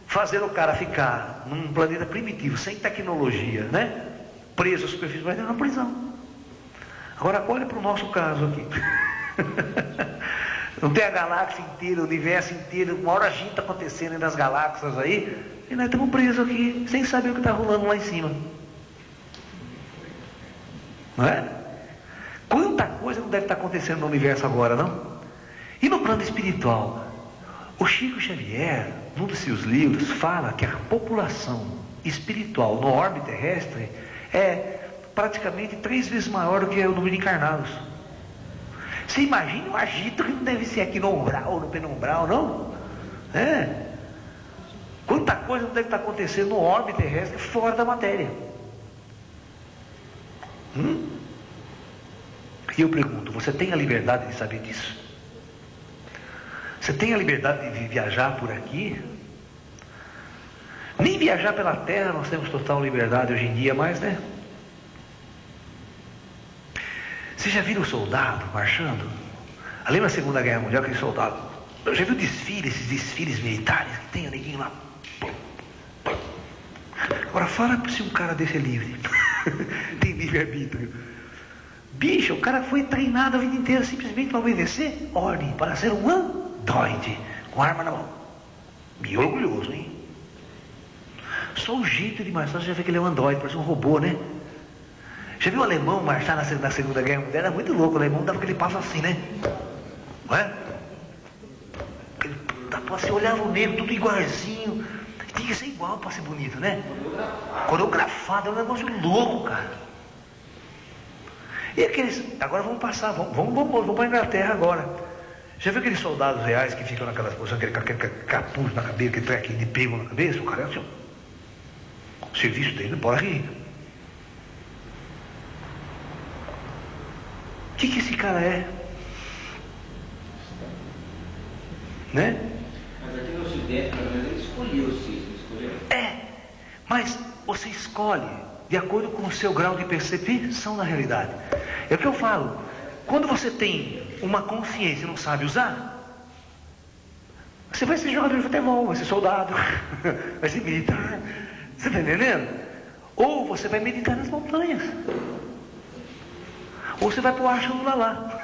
Fazer o cara ficar num planeta primitivo, sem tecnologia, né? Preso à superfície, vai ter uma prisão. Agora olha para o nosso caso aqui. Não tem a galáxia inteira, o universo inteiro, uma hora a gente está acontecendo nas galáxias aí, e nós estamos presos aqui, sem saber o que está rolando lá em cima. Não é? Quanta coisa não deve estar acontecendo no universo agora, não? E no plano espiritual? O Chico Xavier, num dos seus livros, fala que a população espiritual no orbe terrestre é praticamente 3 vezes maior do que o número de encarnados. Você imagina o agito que não deve ser aqui no umbral, no penumbral, não? É. Muita coisa não deve estar acontecendo no orbe terrestre fora da matéria. E eu pergunto, você tem a liberdade de saber disso? Você tem a liberdade de viajar por aqui? Nem viajar pela terra nós temos total liberdade hoje em dia mais, né? Você já viu o soldado marchando? Lembra da Segunda Guerra Mundial, aquele soldado? Eu já viu desfile, esses desfiles militares que tem o neguinho lá? Agora fala se um cara desse é livre. Tem livre-arbítrio. Bicho, o cara foi treinado a vida inteira simplesmente para obedecer ordem, para ser um androide, com arma na mão. Meio orgulhoso, hein? Só o jeito de marchar, você já vê que ele é um androide, parece um robô, né? Já viu o alemão marchar na Segunda Guerra Mundial? Era muito louco, o alemão dava aquele passo assim, né? Não é? Você olhava o negro tudo igualzinho. Tinha que ser igual para ser bonito, né? Coreografado, é um negócio louco, cara. E aqueles. Agora vamos passar, vamos para a Inglaterra agora. Já viu aqueles soldados reais que ficam naquelas posições, aquele capuz na cabeça, aquele trequinho de pego na cabeça? O cara é assim, o serviço dele não pode rir. O que esse cara é? Né? Mas aqui no Ocidente, pelo menos, ele escolheu o cisne, escolheu. Mas você escolhe de acordo com o seu grau de percepção da realidade. É o que eu falo. Quando você tem uma consciência e não sabe usar, você vai ser jogador de futebol, vai ser soldado, vai ser militar. Você está entendendo? Ou você vai meditar nas montanhas. Ou você vai para o ashram do Lalá.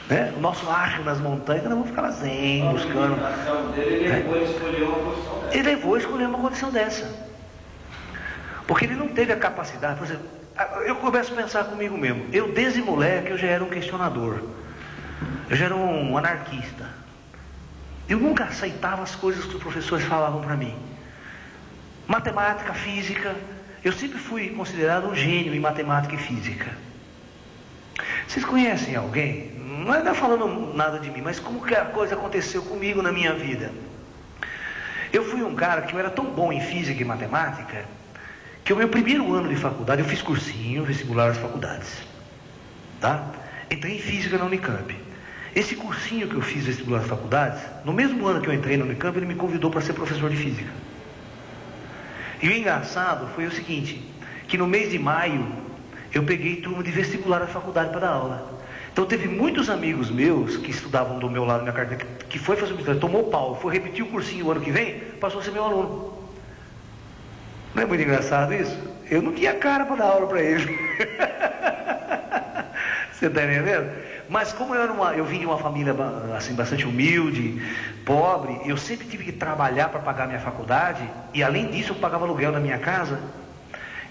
Né? O nosso ashram nas montanhas, nós vamos ficar lá zen, buscando. Ele levou a escolher uma condição dessa. Ele levou a escolher uma condição dessa. Porque ele não teve a capacidade. Por exemplo, eu começo a pensar comigo mesmo. Eu, desde moleque, eu já era um questionador. Eu já era um anarquista. Eu nunca aceitava as coisas que os professores falavam para mim. Matemática, física. Eu sempre fui considerado um gênio em matemática e física. Vocês conhecem alguém? Não é falando nada de mim, mas como que a coisa aconteceu comigo na minha vida? Eu fui um cara que eu era tão bom em física e matemática, que o meu primeiro ano de faculdade, eu fiz cursinho, vestibular das faculdades. Tá? Entrei em física na Unicamp. Esse cursinho que eu fiz vestibular das faculdades, no mesmo ano que eu entrei na Unicamp, ele me convidou para ser professor de física. E o engraçado foi o seguinte, que no mês de maio, eu peguei turma de vestibular da faculdade para dar aula. Então teve muitos amigos meus que estudavam do meu lado na minha carteira, que foi fazer o vestibular, tomou pau, foi repetir o cursinho o ano que vem, passou a ser meu aluno. Não é muito engraçado isso? Eu não tinha cara para dar aula para ele. Você está entendendo? Mas como eu vim de uma família assim, bastante humilde, pobre, eu sempre tive que trabalhar para pagar minha faculdade, e além disso eu pagava aluguel na minha casa.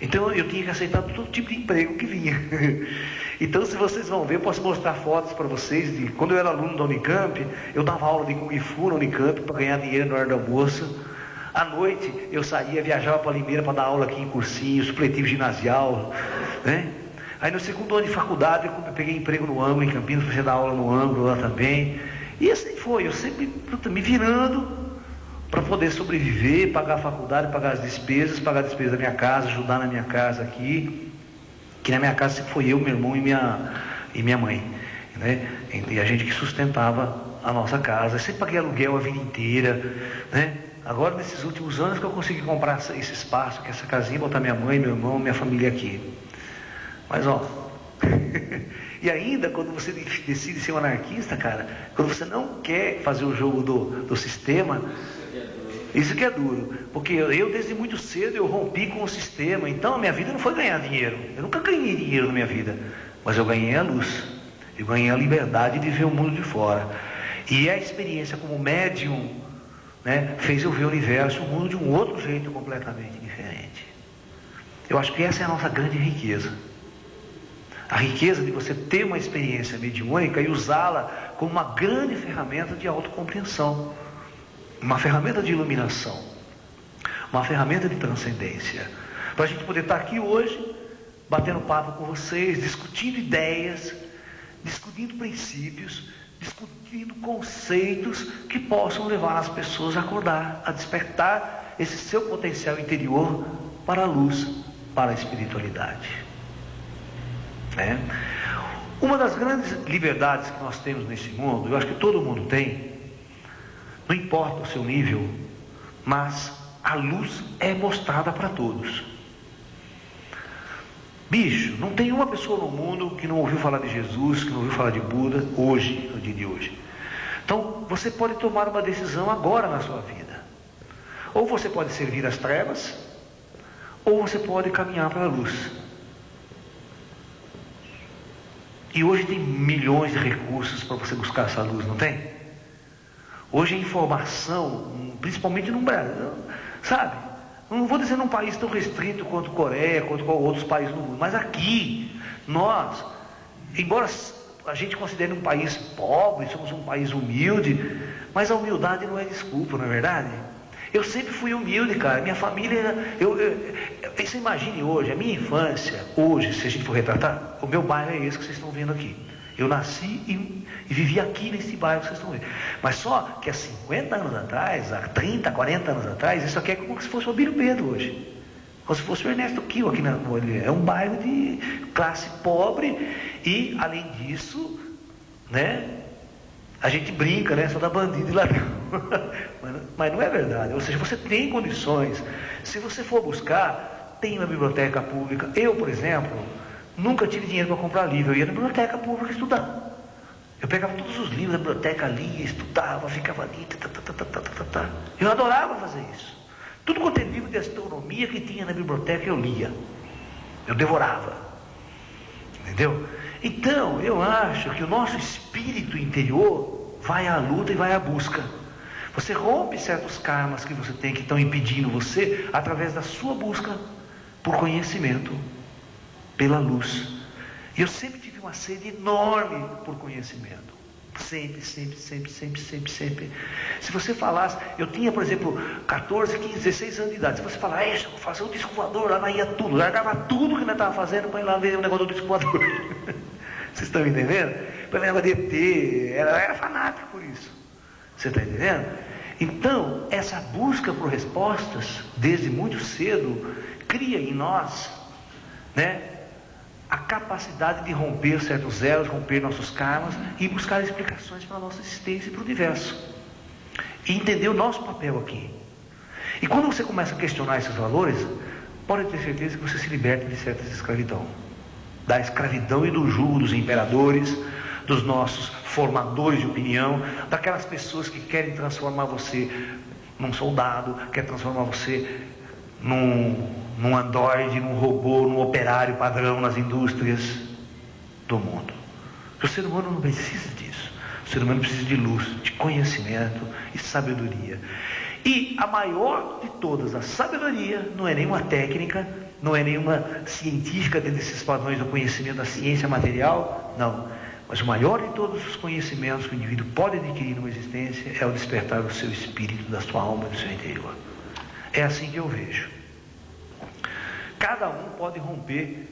Então eu tinha que aceitar todo tipo de emprego que vinha. Então, se vocês vão ver, eu posso mostrar fotos para vocês de quando eu era aluno da Unicamp, eu dava aula de Kung Fu na Unicamp para ganhar dinheiro na hora do almoço. À noite eu saía, viajava para Limeira para dar aula aqui em cursinho, supletivo ginasial, né? Aí no segundo ano de faculdade eu peguei emprego no ângulo em Campinas, fui dar aula no ângulo lá também. E assim foi, eu sempre me virando para poder sobreviver, pagar a faculdade, pagar as despesas da minha casa, ajudar na minha casa aqui. Que na minha casa sempre foi eu, meu irmão e minha mãe, né? E a gente que sustentava a nossa casa. Eu sempre paguei aluguel a vida inteira, né? Agora nesses últimos anos que eu consegui comprar esse espaço, que é essa casinha, botar minha mãe, meu irmão, minha família aqui. Mas ó, e ainda quando você decide ser um anarquista, cara, quando você não quer fazer o jogo do sistema, isso que é duro, porque eu desde muito cedo eu rompi com o sistema, então a minha vida não foi ganhar dinheiro, eu nunca ganhei dinheiro na minha vida, mas eu ganhei a luz, eu ganhei a liberdade de ver o mundo de fora, e a experiência como médium, né, fez eu ver o universo, o mundo de um outro jeito completamente diferente. Eu acho que essa é a nossa grande riqueza, a riqueza de você ter uma experiência mediúnica e usá-la como uma grande ferramenta de autocompreensão, uma ferramenta de iluminação, uma ferramenta de transcendência, para a gente poder estar aqui hoje, batendo papo com vocês, discutindo ideias, discutindo princípios, discutindo definindo conceitos que possam levar as pessoas a acordar, a despertar esse seu potencial interior para a luz, para a espiritualidade. Uma das grandes liberdades que nós temos nesse mundo, eu acho que todo mundo tem, não importa o seu nível, mas a luz é mostrada para todos. Bicho, não tem uma pessoa no mundo que não ouviu falar de Jesus, que não ouviu falar de Buda, hoje, no dia de hoje. Então, você pode tomar uma decisão agora na sua vida. Ou você pode servir as trevas, ou você pode caminhar para a luz. E hoje tem milhões de recursos para você buscar essa luz, não tem? Hoje a informação, principalmente no Brasil, sabe? Não vou dizer num país tão restrito quanto Coreia, quanto outros países do mundo, mas aqui, nós, embora a gente considere um país pobre, somos um país humilde, mas a humildade não é desculpa, não é verdade? Eu sempre fui humilde, cara. Minha família, você imagine hoje, a minha infância, hoje, se a gente for retratar, o meu bairro é esse que vocês estão vendo aqui. Eu nasci e vivi aqui nesse bairro que vocês estão vendo. Mas só que há 50 anos atrás, há 30, 40 anos atrás, isso aqui é como se fosse o Abílio Pedro hoje. Como se fosse o Ernesto Kiel aqui na Bolívia. É um bairro de classe pobre e, além disso, a gente brinca, só da bandido e ladrão. Mas não é verdade. Ou seja, você tem condições. Se você for buscar, tem na biblioteca pública. Eu, por exemplo, nunca tive dinheiro para comprar livro. Eu ia na biblioteca pública estudar. Eu pegava todos os livros da biblioteca, lia, estudava, ficava ali. Eu adorava fazer isso. Tudo quanto é livro de astronomia que tinha na biblioteca, eu lia. Eu devorava. Entendeu? Então, eu acho que o nosso espírito interior vai à luta e vai à busca. Você rompe certos karmas que você tem, que estão impedindo você, através da sua busca por conhecimento, pela luz. E eu sempre tive uma sede enorme por conhecimento. Sempre. Se você falasse, eu tinha, por exemplo, 14, 15, 16 anos de idade. Se você falar, eu vou fazer um disco voador, lá ia tudo, largava tudo que nós estávamos fazendo para ir lá ver o negócio do disco voador. Vocês estão entendendo? Pelo negócio de ET, era fanático por isso. Você está entendendo? Então, essa busca por respostas, desde muito cedo, cria em nós, a capacidade de romper certos elos, romper nossos karmas e buscar explicações para a nossa existência e para o universo. E entender o nosso papel aqui. E quando você começa a questionar esses valores, pode ter certeza que você se liberta de certas escravidão. Da escravidão e do jugo dos imperadores, dos nossos formadores de opinião, daquelas pessoas que querem transformar você num soldado, querem transformar você num androide, num robô, num operário padrão nas indústrias do mundo. O ser humano não precisa disso. O ser humano precisa de luz, de conhecimento e sabedoria. E a maior de todas, a sabedoria, não é nenhuma técnica, não é nenhuma científica dentro desses padrões do conhecimento da ciência material, não. Mas o maior de todos os conhecimentos que o indivíduo pode adquirir numa existência é o despertar do seu espírito, da sua alma, do seu interior. É assim que eu vejo. Cada um pode romper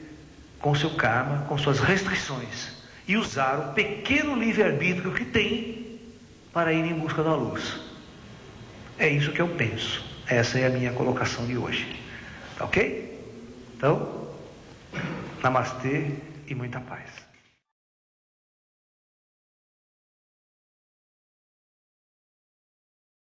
com o seu karma, com suas restrições, e usar o pequeno livre-arbítrio que tem para ir em busca da luz. É isso que eu penso. Essa é a minha colocação de hoje. Tá ok? Então, namastê e muita paz.